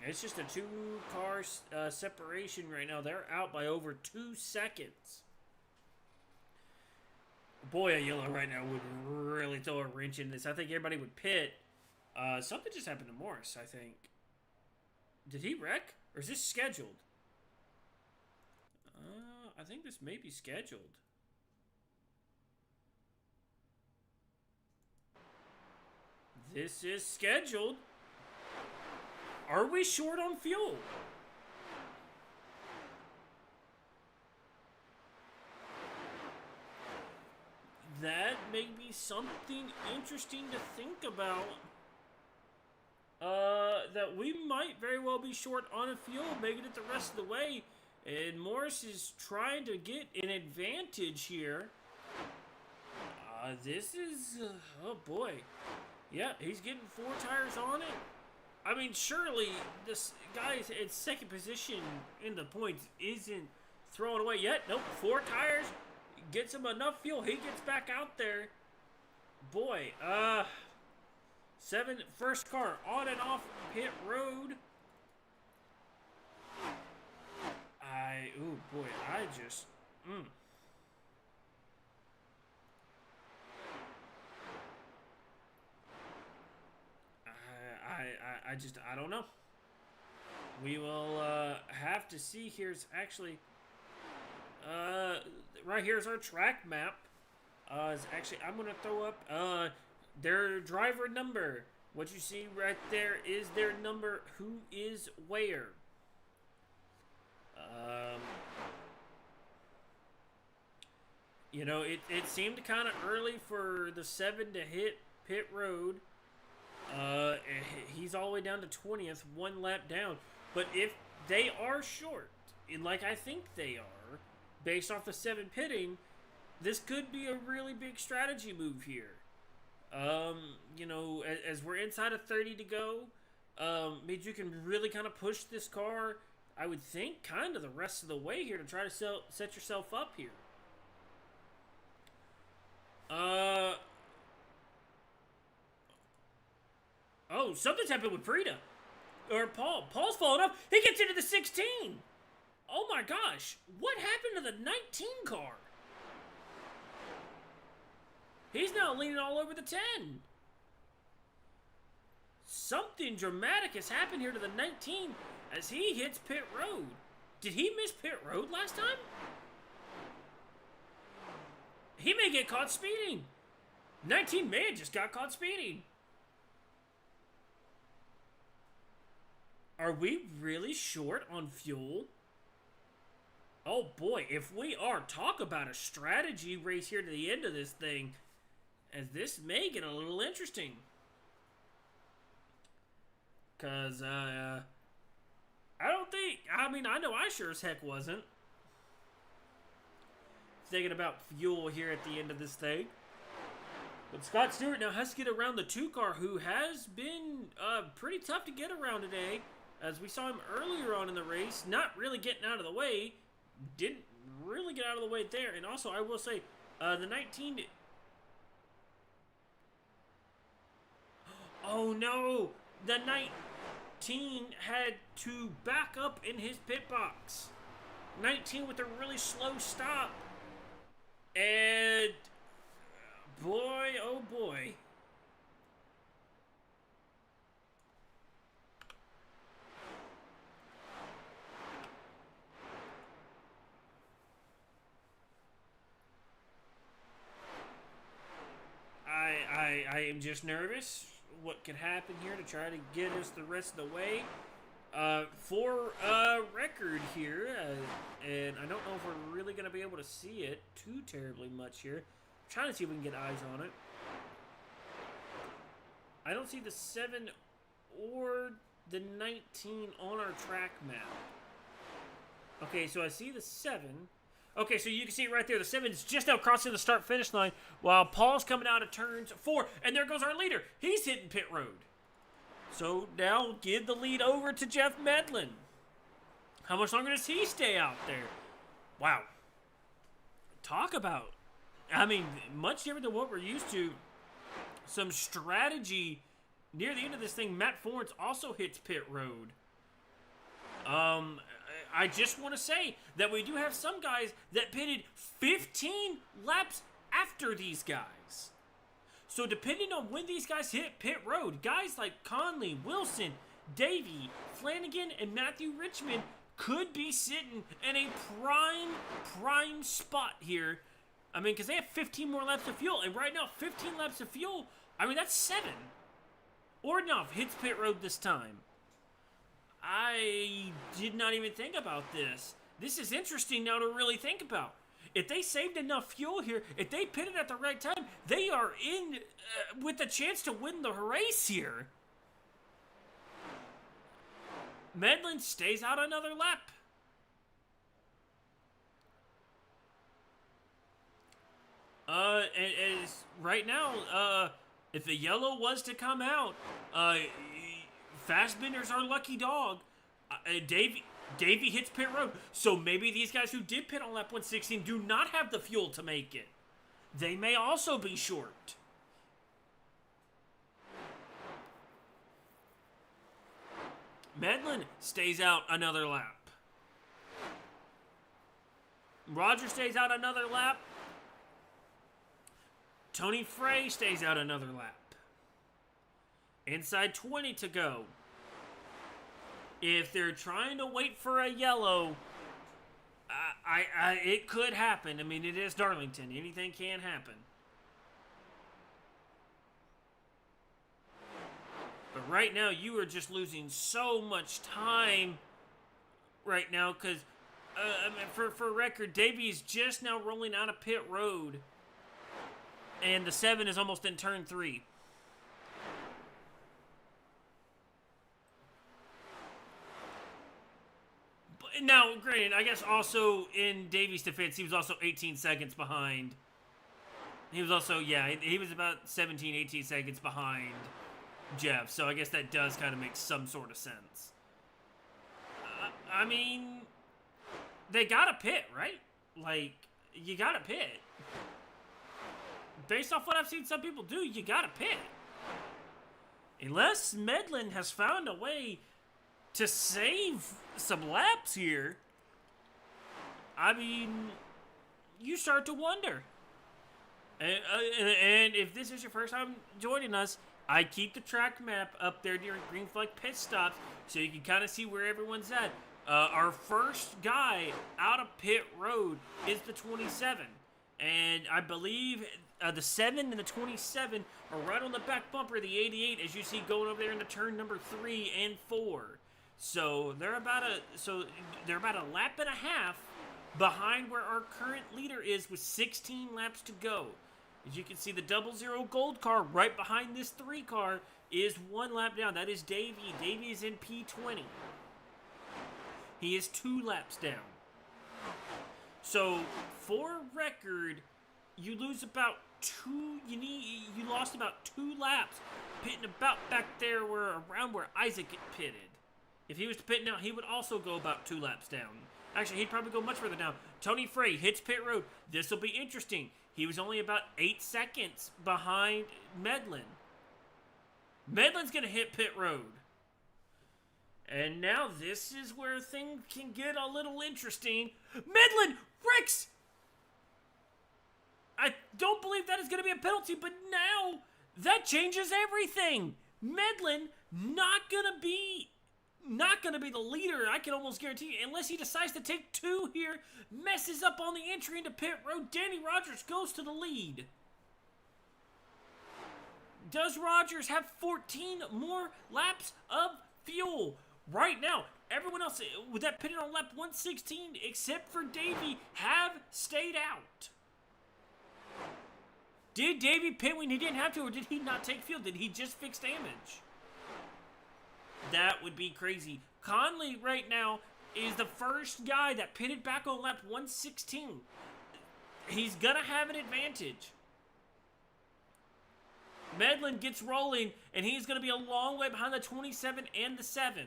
it's just a two-car separation right now. They're out by over 2 seconds. Boy, a yellow right now would really throw a wrench in this. I think everybody would pit. Something just happened to Morris, I think. Did he wreck? Or is this scheduled? I think this may be scheduled. This is scheduled. Are we short on fuel? That may be something interesting to think about. That we might very well be short on a fuel, making it the rest of the way. And Morris is trying to get an advantage here. This is, oh boy. Yeah, he's getting 4 tires on it. I mean, surely this guy's in second position in the points isn't throwing away yet. Nope, 4 tires. Gets him enough fuel. He gets back out there. Boy, 7 first car on and off pit road. Oh boy, I just, I don't know. We will have to see. Here's actually, right here's our track map. Is actually, I'm gonna throw up their driver number. What you see right there is their number. Who is where? You know, it seemed kind of early for the 7 to hit pit road. He's all the way down to 20th, 1 lap down. But if they are short, and like I think they are, based off the 7 pitting, this could be a really big strategy move here. You know, as we're inside of 30 to go, means you can really kind of push this car, I would think, kind of the rest of the way here to try to set yourself up here. Oh, something's happened with Frida. Or Paul. Paul's falling off. He gets into the 16. Oh my gosh. What happened to the 19 car? He's now leaning all over the 10. Something dramatic has happened here to the 19 as he hits pit road. Did he miss pit road last time? He may get caught speeding. 19 may have just got caught speeding. Are we really short on fuel? Oh boy, if we are, talk about a strategy race here to the end of this thing, as this may get a little interesting. Because, I don't think, I mean, I know I sure as heck wasn't thinking about fuel here at the end of this thing. But Scott Stewart now has to get around the 2 car, who has been pretty tough to get around today. As we saw him earlier on in the race, not really getting out of the way. Didn't really get out of the way there. And also, I will say, the 19... Oh no! The 19 had to back up in his pit box. 19 with a really slow stop. And... boy, oh boy. I am just nervous what could happen here to try to get us the rest of the way. For record here, and I don't know if we're really going to be able to see it too terribly much here. I'm trying to see if we can get eyes on it. I don't see the 7 or the 19 on our track map. Okay, so I see the 7. Okay, so you can see it right there. The 7 is just now crossing the start-finish line while Paul's coming out of turns 4. And there goes our leader. He's hitting pit road. So now give the lead over to Jeff Medlin. How much longer does he stay out there? Wow. Talk about, I mean, much different than what we're used to. Some strategy near the end of this thing. Matt Forens also hits pit road. I just want to say that we do have some guys that pitted 15 laps after these guys. So depending on when these guys hit pit road, guys like Conley, Wilson, Davey, Flanagan, and Matthew Richmond could be sitting in a prime spot here. I mean, because they have 15 more laps of fuel. And right now, 15 laps of fuel, I mean, that's 7. Ordnov hits pit road this time. I did not even think about this. This is interesting now to really think about. If they saved enough fuel here, if they pitted at the right time, they are in with a chance to win the race here. Medlin stays out another lap. right now, if the yellow was to come out, Fastbenders are lucky dog. Davey hits pit road, so maybe these guys who did pit on lap 116 do not have the fuel to make it. They may also be short. Medlin stays out another lap. Roger stays out another lap. Tony Frey stays out another lap. Inside 20 to go. If they're trying to wait for a yellow, it could happen. I mean, it is Darlington. Anything can happen. But right now, you are just losing so much time right now because, for record, Davey's just now rolling out of pit road. And the 7 is almost in turn 3. But now, granted, I guess also in Davey's defense, he was also 18 seconds behind. He was also, he was about 17, 18 seconds behind Jeff. So I guess that does kind of make some sort of sense. I mean, they gotta pit, right? Like, you gotta pit. Based off what I've seen some people do, you gotta pit. Unless Medlin has found a way to save some laps here, I mean, you start to wonder. And if this is your first time joining us, I keep the track map up there during green flag pit stops so you can kind of see where everyone's at. Our first guy out of pit road is the 27. And I believe the 7 and the 27 are right on the back bumper of the 88 as you see going over there into turn number 3 and 4. So they're about a lap and a half behind where our current leader is with 16 laps to go. As you can see, the 00 gold car right behind this 3 car is 1 lap down. That is Davey. Davey is in P20. He is 2 laps down. So, for record, you lose about 2. You lost about 2 laps, pitting about back there around where Isaac pitted. If he was to pit now, he would also go about 2 laps down. Actually, he'd probably go much further down. Tony Frey hits pit road. This will be interesting. He was only about 8 seconds behind Medlin. Medlin's going to hit pit road. And now this is where things can get a little interesting. Medlin wrecks! I don't believe that is going to be a penalty, but now that changes everything. Medlin not going to be the leader, I can almost guarantee you, unless he decides to take 2 here, messes up on the entry into pit road. Danny Rogers goes to the lead. Does Rogers have 14 more laps of fuel? Right now, everyone else with that pitted on lap 116, except for Davey, have stayed out. Did Davey pit when he didn't have to, or did he not take fuel? Did he just fix damage? That would be crazy. Conley right now is the first guy that pitted back on lap 116. He's gonna have an advantage. Medlin gets rolling, and he's gonna be a long way behind the 27 and the 7.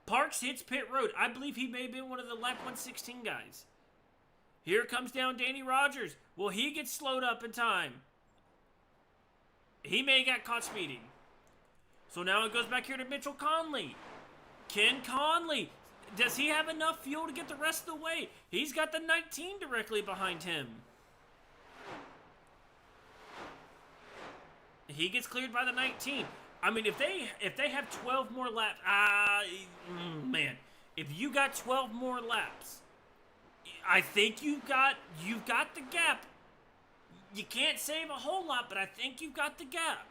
Parks hits pit road. I believe he may have been one of the lap 116 guys. Here comes down Danny Rogers. Will he get slowed up in time? He may have got caught speeding. So now it goes back here to Mitchell Conley. Ken Conley, does he have enough fuel to get the rest of the way? He's got the 19 directly behind him. He gets cleared by the 19. I mean, if they have 12 more laps, man, if you got 12 more laps, I think you've got the gap. You can't save a whole lot, but I think you've got the gap.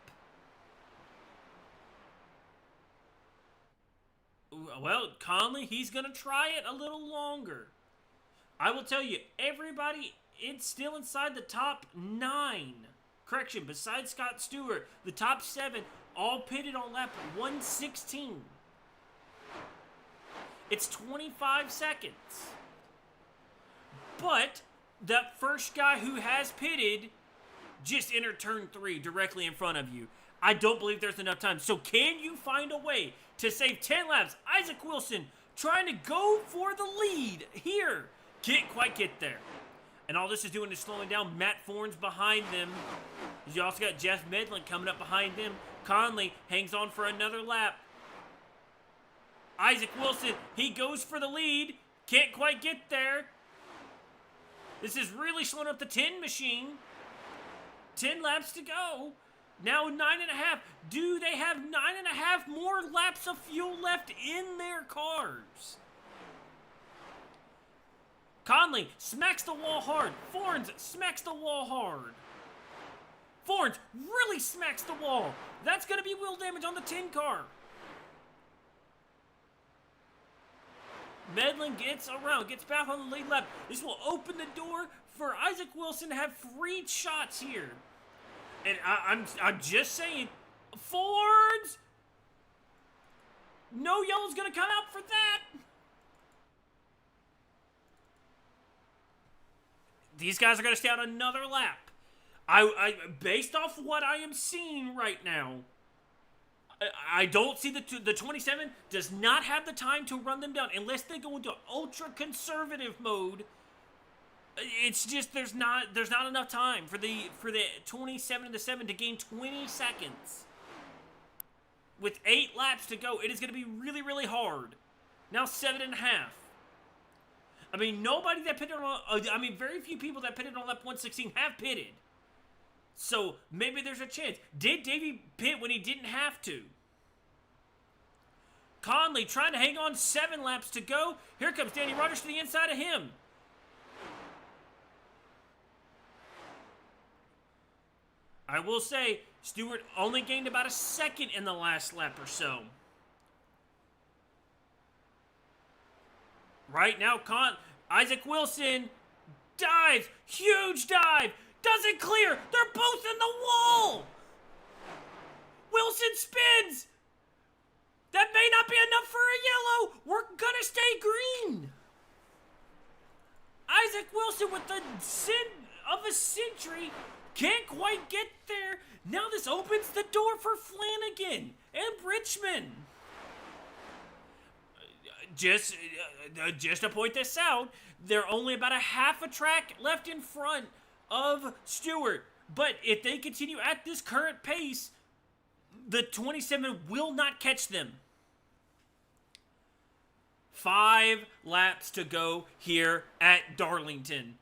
Well, Conley, he's going to try it a little longer. I will tell you, everybody, it's still inside the top 9. Correction, besides Scott Stewart, the top 7 all pitted on lap 116. It's 25 seconds. But that first guy who has pitted just entered turn 3 directly in front of you. I don't believe there's enough time. So can you find a way to save 10 laps? Isaac Wilson trying to go for the lead here. Can't quite get there. And all this is doing is slowing down. Matt Fornes behind them. You also got Jeff Medlin coming up behind them. Conley hangs on for another lap. Isaac Wilson, he goes for the lead. Can't quite get there. This is really slowing up the 10 machine. 10 laps to go. Now 9.5. Do they have 9.5 more laps of fuel left in their cars? Conley smacks the wall hard. Fornes smacks the wall hard. Fornes really smacks the wall. That's going to be wheel damage on the 10 car. Medlin gets around, gets back on the lead lap. This will open the door for Isaac Wilson to have free shots here. And I'm just saying, Fords, no yellow's going to come out for that. These guys are going to stay out another lap. I based off what I am seeing right now, I don't see the 27 does not have the time to run them down unless they go into ultra conservative mode. It's just there's not enough time for the 27 and the 7 to gain 20 seconds. With 8 laps to go, it is going to be really, really hard. Now 7.5. I mean, nobody that pitted on, very few people that pitted on lap 116 have pitted. So maybe there's a chance. Did Davey pit when he didn't have to? Conley trying to hang on, 7 laps to go. Here comes Danny Rogers to the inside of him. I will say, Stewart only gained about a second in the last lap or so. Right now, Isaac Wilson dives. Huge dive. Doesn't clear. They're both in the wall. Wilson spins. That may not be enough for a yellow. We're going to stay green. Isaac Wilson with the sin of a century can't quite get there. Now this opens the door for Flanagan and Richmond. Just to point this out, they're only about a half a track left in front of Stewart. But if they continue at this current pace, the 27 will not catch them. 5 laps to go here at Darlington.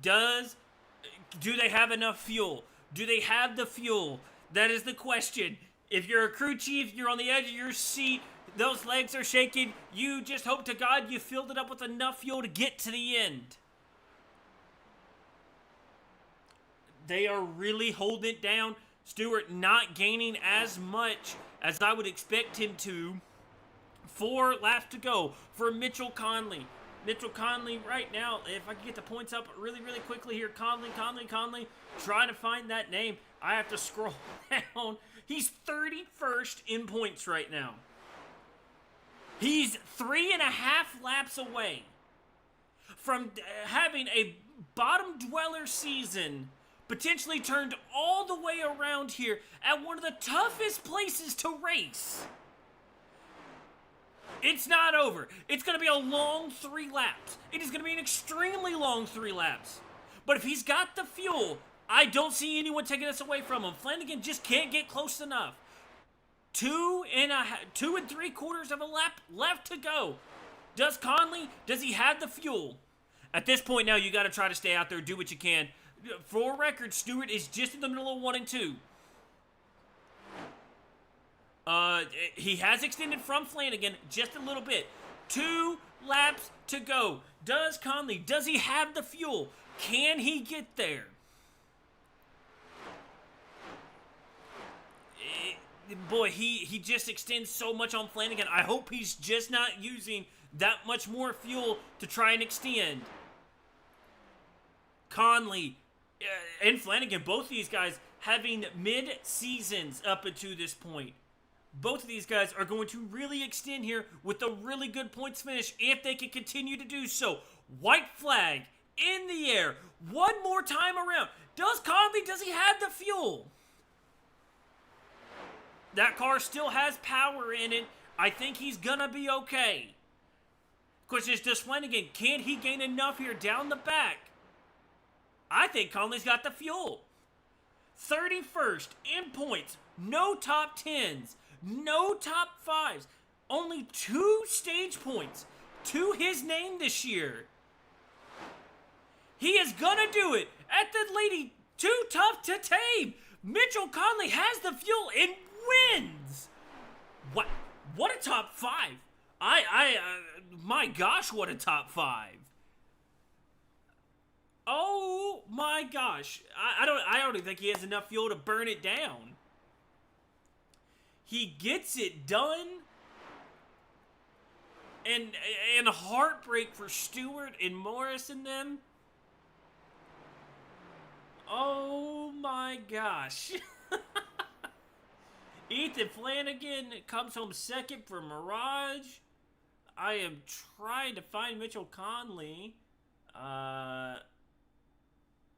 Do they have enough fuel? Do they have the fuel? That is the question. If you're a crew chief, you're on the edge of your seat, those legs are shaking, you just hope to God you filled it up with enough fuel to get to the end. They are really holding it down. Stewart not gaining as much as I would expect him to. 4 laps to go for Mitchell Conley. Mitchell Conley right now, if I can get the points up really, really quickly here. Conley, trying to find that name. I have to scroll down. He's 31st in points right now. He's 3.5 laps away from having a bottom dweller season potentially turned all the way around here at one of the toughest places to race. It's not over. It's going to be a long 3 laps. It is going to be an extremely long 3 laps. But if he's got the fuel, I don't see anyone taking this away from him. Flanagan just can't get close enough. 2 3/4 of a lap left to go. Does he have the fuel? At this point now, you got to try to stay out there, do what you can. For record, Stewart is just in the middle of 1 and 2. He has extended from Flanagan just a little bit. 2 laps to go. Does he have the fuel? Can he get there? Boy, he just extends so much on Flanagan. I hope he's just not using that much more fuel to try and extend. Conley and Flanagan, both of these guys having mid-seasons up until this point. Both of these guys are going to really extend here with a really good points finish if they can continue to do so. White flag in the air. One more time around. Does he have the fuel? That car still has power in it. I think he's gonna be okay. Question is just Flanagan, can he gain enough here down the back? I think Conley's got the fuel. 31st in points. No top 10s. No top 5s. Only 2 stage points to his name this year. He is gonna do it at the lady. Too tough to tame. Mitchell Conley has the fuel and wins. What a top 5. My gosh, what a top 5. Oh my gosh. I don't even think he has enough fuel to burn it down. He gets it done. And heartbreak for Stewart and Morris and them. Oh my gosh. Ethan Flanagan comes home second for Mirage. I am trying to find Mitchell Conley.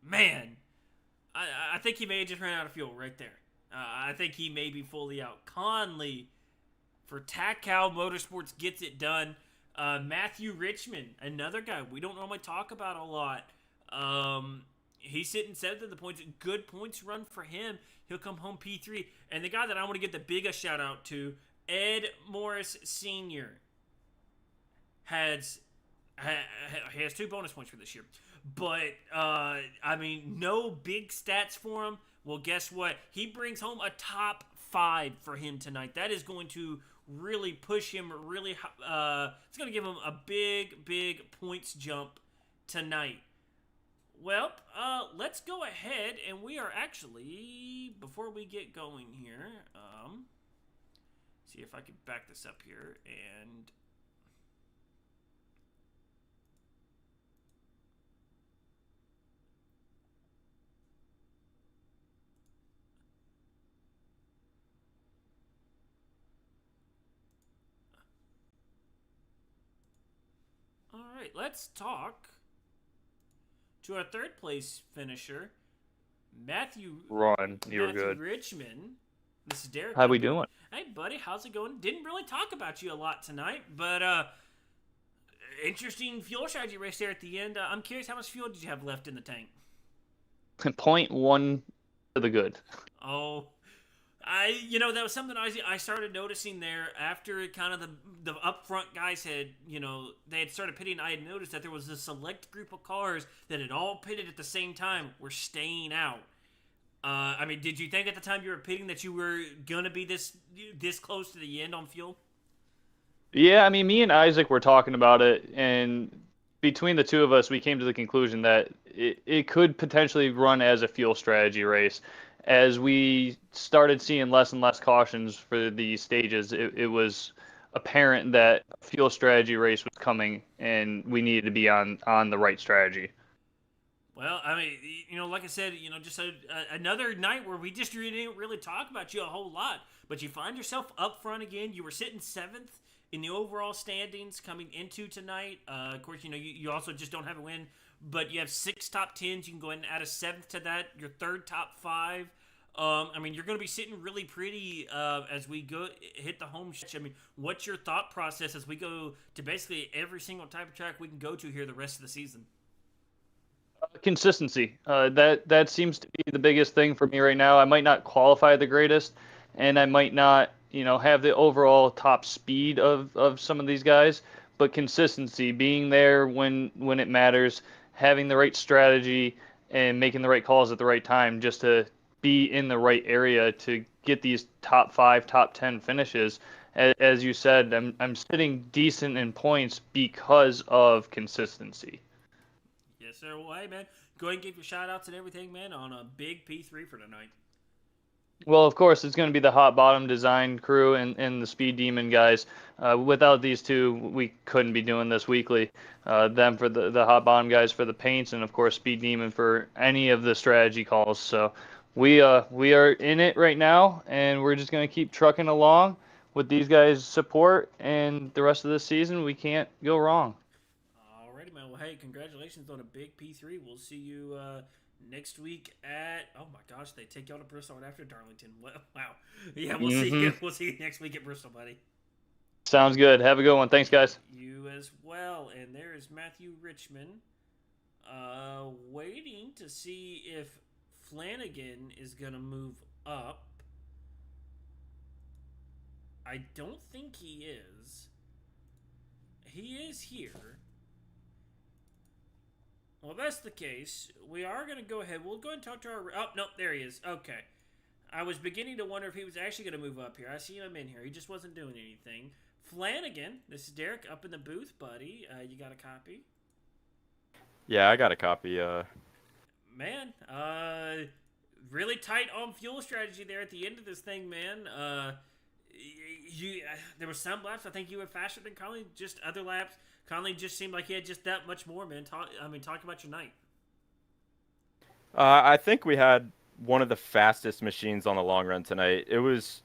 Man. I think he may have just ran out of fuel right there. I think he may be fully out. Conley for Tacow Motorsports gets it done. Matthew Richmond, another guy we don't normally talk about a lot. He's sitting 7th in the points. Good points run for him. He'll come home P3. And the guy that I want to give the biggest shout out to, Ed Morris Sr. has 2 bonus points for this year. But, no big stats for him. Well, guess what? He brings home a top 5 for him tonight. That is going to really push him really it's going to give him a big points jump tonight. Well, let's go ahead, and we are actually, before we get going here, see if I can back this up here, and all right, let's talk to our 3rd place finisher, Matthew. Ron, you were good. Richmond. This is Derek. How we doing? Hey, buddy, how's it going? Didn't really talk about you a lot tonight, but interesting fuel strategy race there at the end. I'm curious, how much fuel did you have left in the tank? 0.1 to the good. Oh, that was something I started noticing there after kind of the upfront guys had, they had started pitting. I had noticed that there was a select group of cars that had all pitted at the same time were staying out. Did you think at the time you were pitting that you were going to be this close to the end on fuel? Yeah, me and Isaac were talking about it, and between the two of us, we came to the conclusion that it could potentially run as a fuel strategy race. As we started seeing less and less cautions for the stages, it was apparent that a fuel strategy race was coming, and we needed to be on the right strategy. Well, like I said, just another night where we just didn't really talk about you a whole lot, but you find yourself up front again. You were sitting 7th in the overall standings coming into tonight. Of course, you also just don't have a win, but you have 6 top 10s. You can go ahead and add a 7th to that. Your 3rd top 5. You're going to be sitting really pretty as we go hit the home stretch. What's your thought process as we go to basically every single type of track we can go to here the rest of the season? Consistency. That seems to be the biggest thing for me right now. I might not qualify the greatest, and I might not, have the overall top speed of some of these guys, but consistency, being there when it matters, having the right strategy, and making the right calls at the right time just to be in the right area to get these top 5, top 10 finishes. As you said, I'm sitting decent in points because of consistency. Yes, sir. Well, hey, man, go ahead and give your shout-outs and everything, man, on a big P3 for tonight. Well, of course, it's going to be the Hot Bottom Design crew and the Speed Demon guys. Without these two, we couldn't be doing this weekly. Them for the Hot Bottom guys for the paints, and, of course, Speed Demon for any of the strategy calls. So we are in it right now, and we're just going to keep trucking along with these guys' support, and the rest of the season, we can't go wrong. Alrighty, man. Well, hey, congratulations on a big P3. We'll see you next week at. Oh my gosh, they take y'all to Bristol right after Darlington. Wow. Yeah, we'll see you. We'll see you next week at Bristol, buddy. Sounds good. Have a good one. Thanks, guys. You as well. And there is Matthew Richmond, waiting to see if Flanagan is gonna move up. I don't think he is. He is here. Well, if that's the case, we are going to go ahead. We'll go ahead and talk to our... Oh, no, there he is. Okay. I was beginning to wonder if he was actually going to move up here. I see him in here. He just wasn't doing anything. Flanagan, this is Derek up in the booth, buddy. You got a copy? Yeah, I got a copy. Man, really tight on fuel strategy there at the end of this thing, man. There were some laps I think you were faster than Conley. Just other laps, Conley just seemed like he had just that much more, man. Talk about your night. I think we had one of the fastest machines on the long run tonight. It was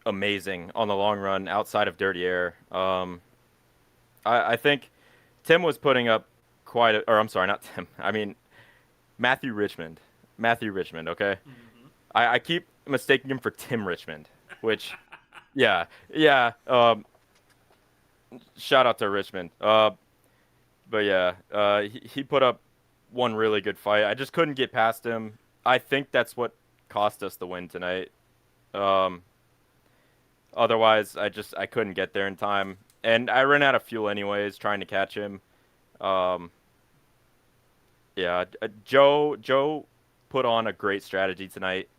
amazing on the long run outside of dirty air. I think Tim was putting up I'm sorry, not Tim. I mean, Matthew Richmond. Matthew Richmond, okay? Mm-hmm. I keep mistaking him for Tim Richmond, which... Yeah. Shout out to Richmond. But yeah, he put up one really good fight. I just couldn't get past him. I think that's what cost us the win tonight. Otherwise, I couldn't get there in time, and I ran out of fuel anyways trying to catch him. Yeah, Joe put on a great strategy tonight.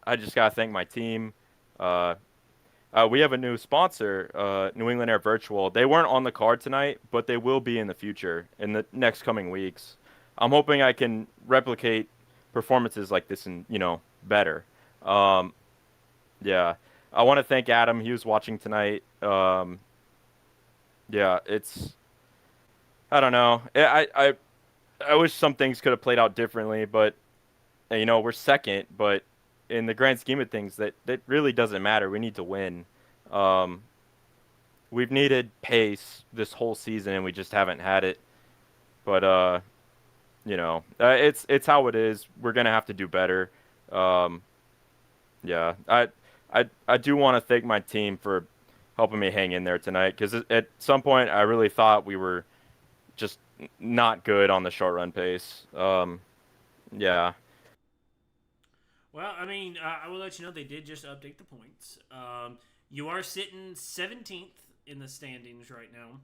I just got to thank my team. We have a new sponsor, New England Air Virtual. They weren't on the card tonight, but they will be in the future, in the next coming weeks. I'm hoping I can replicate performances like this and, better. Yeah. I want to thank Adam. He was watching tonight. Yeah, I don't know. I wish some things could have played out differently, but, we're second, but in the grand scheme of things, that really doesn't matter. We need to win. We've needed pace this whole season, and we just haven't had it. But it's how it is. We're gonna have to do better. Yeah, I do want to thank my team for helping me hang in there tonight, because at some point I really thought we were just not good on the short run pace. Yeah. Well, I mean, I will let you know they did just update the points. You are sitting 17th in the standings right now.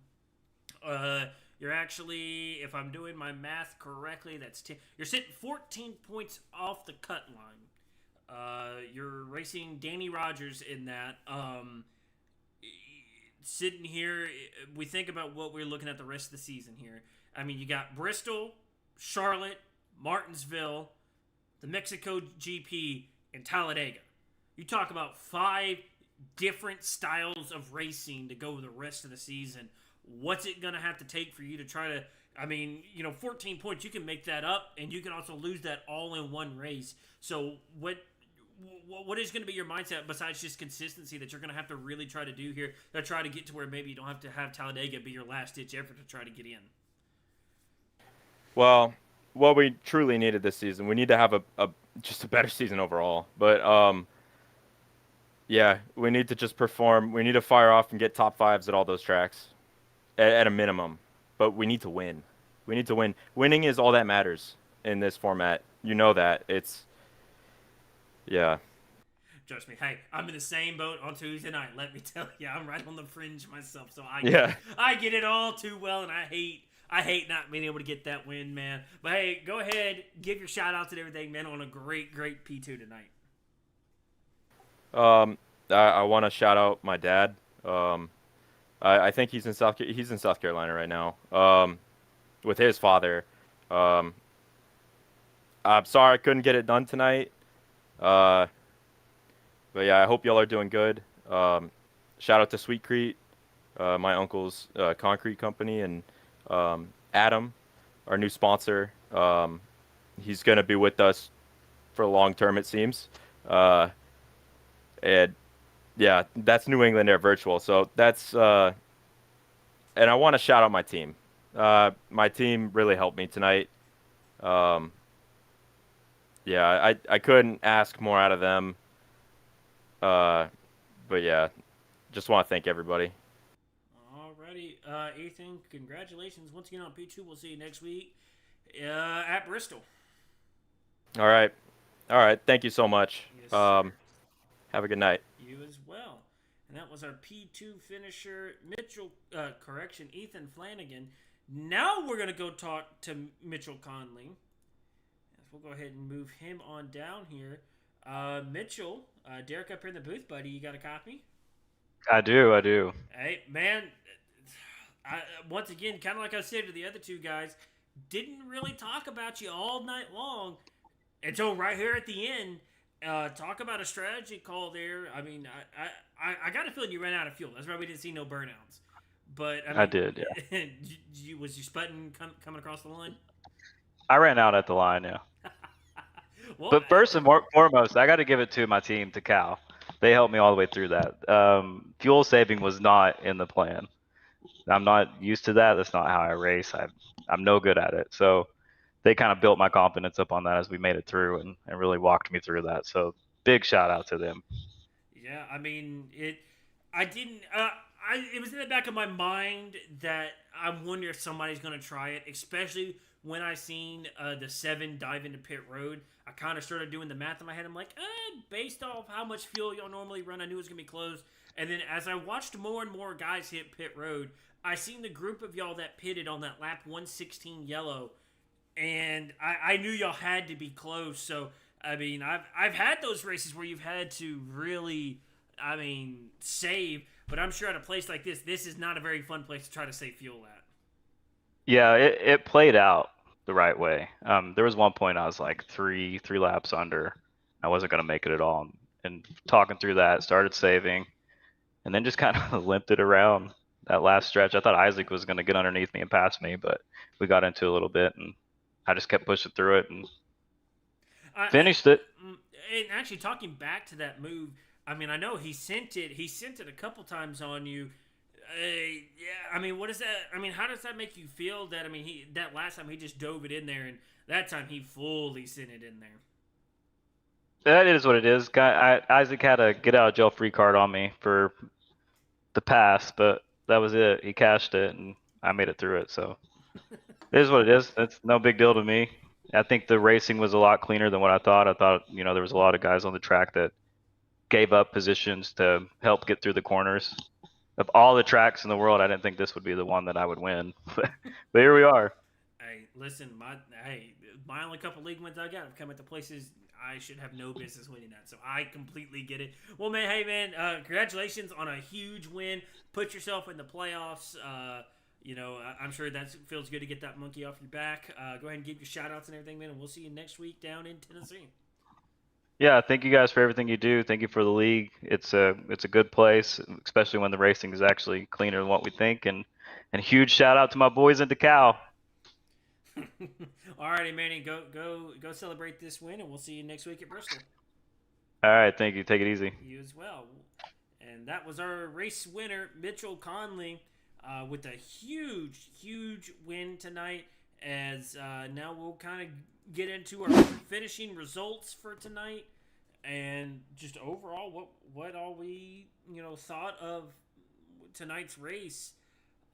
You're actually, if I'm doing my math correctly, that's 10. You're sitting 14 points off the cut line. You're racing Danny Rogers in that. Sitting here, we think about what we're looking at the rest of the season here. I mean, you got Bristol, Charlotte, Martinsville, the Mexico GP, and Talladega. You talk about 5 different styles of racing to go the rest of the season. What's it going to have to take for you to try to... I mean, 14 points, you can make that up, and you can also lose that all in one race. So what is going to be your mindset besides just consistency that you're going to have to really try to do here to try to get to where maybe you don't have to have Talladega be your last-ditch effort to try to get in? Well, what we truly needed this season, we need to have just a better season overall. But, yeah, we need to just perform. We need to fire off and get top 5s at all those tracks at a minimum. But we need to win. We need to win. Winning is all that matters in this format. You know that. Yeah. Trust me. Hey, I'm in the same boat on Tuesday night. Let me tell you, I'm right on the fringe myself. So I get it all too well, and I hate not being able to get that win, man. But hey, go ahead, give your shout outs and everything, man, on a great P2 tonight. I want to shout out my dad. I think he's in South Carolina right now. With his father. I'm sorry I couldn't get it done tonight. But yeah, I hope y'all are doing good. Shout out to Sweetcrete, my uncle's concrete company, and Adam, our new sponsor. He's going to be with us for long term, it seems. And yeah, that's New England Air Virtual. So that's and I want to shout out my team. My team really helped me tonight. Yeah, I couldn't ask more out of them. But yeah, just want to thank everybody. Alrighty, Ethan, congratulations once again on P2. We'll see you next week at Bristol. All right. Thank you so much. Yes, sir. Have a good night. You as well. And that was our P2 finisher, Ethan Flanagan. Now we're going to go talk to Mitchell Conley. We'll go ahead and move him on down here. Mitchell, Derek up here in the booth, buddy. You got a copy? I do. Hey, man. Once again, kind of like I said to the other two guys, didn't really talk about you all night long until right here at the end. Talk about a strategy call there. I mean, I got a feeling you ran out of fuel. That's why we didn't see no burnouts. But I did, yeah. Was you sputting coming across the line? I ran out at the line, yeah. Well, But first and foremost, I got to give it to my team, to Cal. They helped me all the way through that. Fuel saving was not in the plan. I'm not used to that. That's not how I race. I'm no good at it. So they kind of built my confidence up on that as we made it through and really walked me through that. So big shout out to them. Yeah, I mean, it was in the back of my mind that I wonder if somebody's going to try it, especially when I seen the 7 dive into pit road. I kind of started doing the math in my head. I'm like, based off how much fuel y'all normally run, I knew it was going to be close. And then as I watched more and more guys hit pit road, I seen the group of y'all that pitted on that lap 116 yellow, and I knew y'all had to be close. So, I mean, I've had those races where you've had to really, save, but I'm sure at a place like this is not a very fun place to try to save fuel at. Yeah, it played out the right way. There was one point I was like three laps under. I wasn't going to make it at all. And talking through that, started saving, and then just kind of limped it around that last stretch. I thought Isaac was going to get underneath me and pass me, but we got into a little bit, and I just kept pushing through it and finished it. And actually, talking back to that move, I mean, I know he sent it a couple times on you. Yeah, I mean, what is that? I mean, how does that make you feel? That that last time he just dove it in there, and that time he fully sent it in there. That is what it is. Isaac had a get out of jail free card on me for the pass, but that was it. He cashed it, and I made it through it. So it is what it is. It's no big deal to me. I think the racing was a lot cleaner than what I thought. I thought, there was a lot of guys on the track that gave up positions to help get through the corners. Of all the tracks in the world, I didn't think this would be the one that I would win. But here we are. Hey, listen, my only couple league wins I got have come at the places I should have no business winning at. So I completely get it. Well, man, hey, man, congratulations on a huge win. Put yourself in the playoffs. I'm sure that feels good to get that monkey off your back. Go ahead and give your shout-outs and everything, man, and we'll see you next week down in Tennessee. Yeah, thank you guys for everything you do. Thank you for the league. It's a good place, especially when the racing is actually cleaner than what we think. And huge shout out to my boys in DeKalb. Alrighty, Manny, go celebrate this win, and we'll see you next week at Bristol. All right, thank you. Take it easy. You as well. And that was our race winner, Mitchell Conley, with a huge win tonight. As now we'll kind of get into our finishing results for tonight, and just overall what all we thought of tonight's race.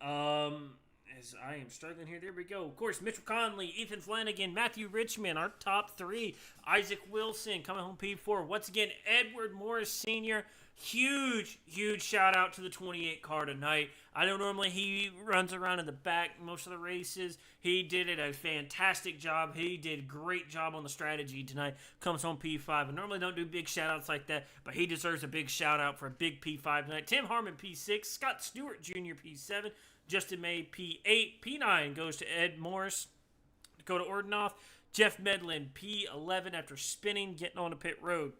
As I am struggling here, there we go. Of course, Mitchell Conley, Ethan Flanagan, Matthew Richmond, our top 3. Isaac Wilson coming home P4. Once again, Edward Morris Sr. Huge shout out to the 28 car tonight. I know normally he runs around in the back most of the races. He did a fantastic job. He did a great job on the strategy tonight. Comes home P5. I normally don't do big shout outs like that, but he deserves a big shout out for a big P5 tonight. Tim Harmon P6, Scott Stewart Jr. P7, Justin May P8, P9 goes to Ed Morris, Dakota Ordenoff, Jeff Medlin P11 after spinning, getting on the pit road.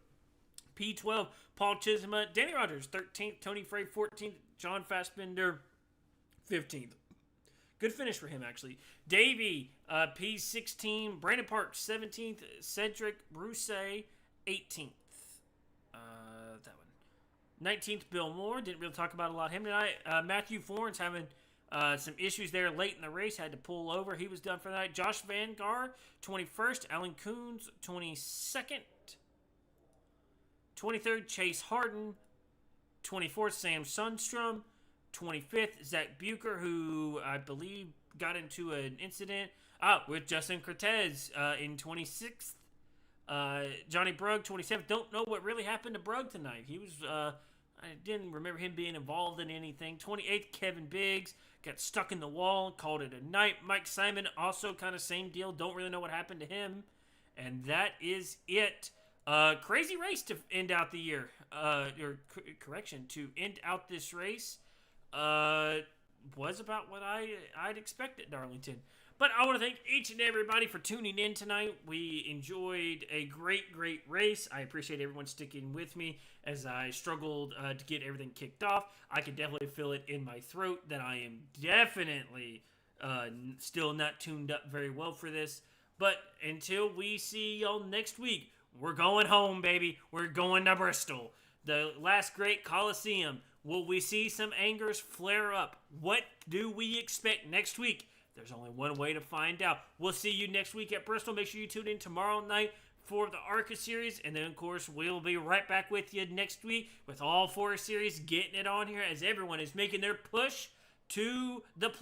P12, Paul Chisholm, Danny Rogers 13th, Tony Frey 14th, John Fassbender 15th. Good finish for him, actually. Davey, P16, Brandon Parks 17th, Cedric Brousset 18th. That one. 19th, Bill Moore. Didn't really talk about a lot of him tonight. Matthew Florence having Some issues there late in the race, had to pull over. He was done for the night. Josh Vangar, 21st. Alan Coons, 22nd. 23rd, Chase Harden. 24th, Sam Sundstrom. 25th, Zach Bucher, who I believe got into an incident with Justin Cortez in 26th. Johnny Brugg, 27th. Don't know what really happened to Brugg tonight. He was, I didn't remember him being involved in anything. 28th, Kevin Biggs, got stuck in the wall, called it a night. Mike Simon, also kind of same deal. Don't really know what happened to him. And that is it. Crazy race to end out the year. To end out this race. Was about what I'd expect at Darlington. But I want to thank each and everybody for tuning in tonight. We enjoyed a great race. I appreciate everyone sticking with me as I struggled to get everything kicked off. I could definitely feel it in my throat that I am definitely still not tuned up very well for this. But until we see y'all next week, we're going home, baby. We're going to Bristol. The last great Coliseum. Will we see some angers flare up? What do we expect next week? There's only one way to find out. We'll see you next week at Bristol. Make sure you tune in tomorrow night for the ARCA Series. And then, of course, we'll be right back with you next week with all 4 series getting it on here as everyone is making their push to the play.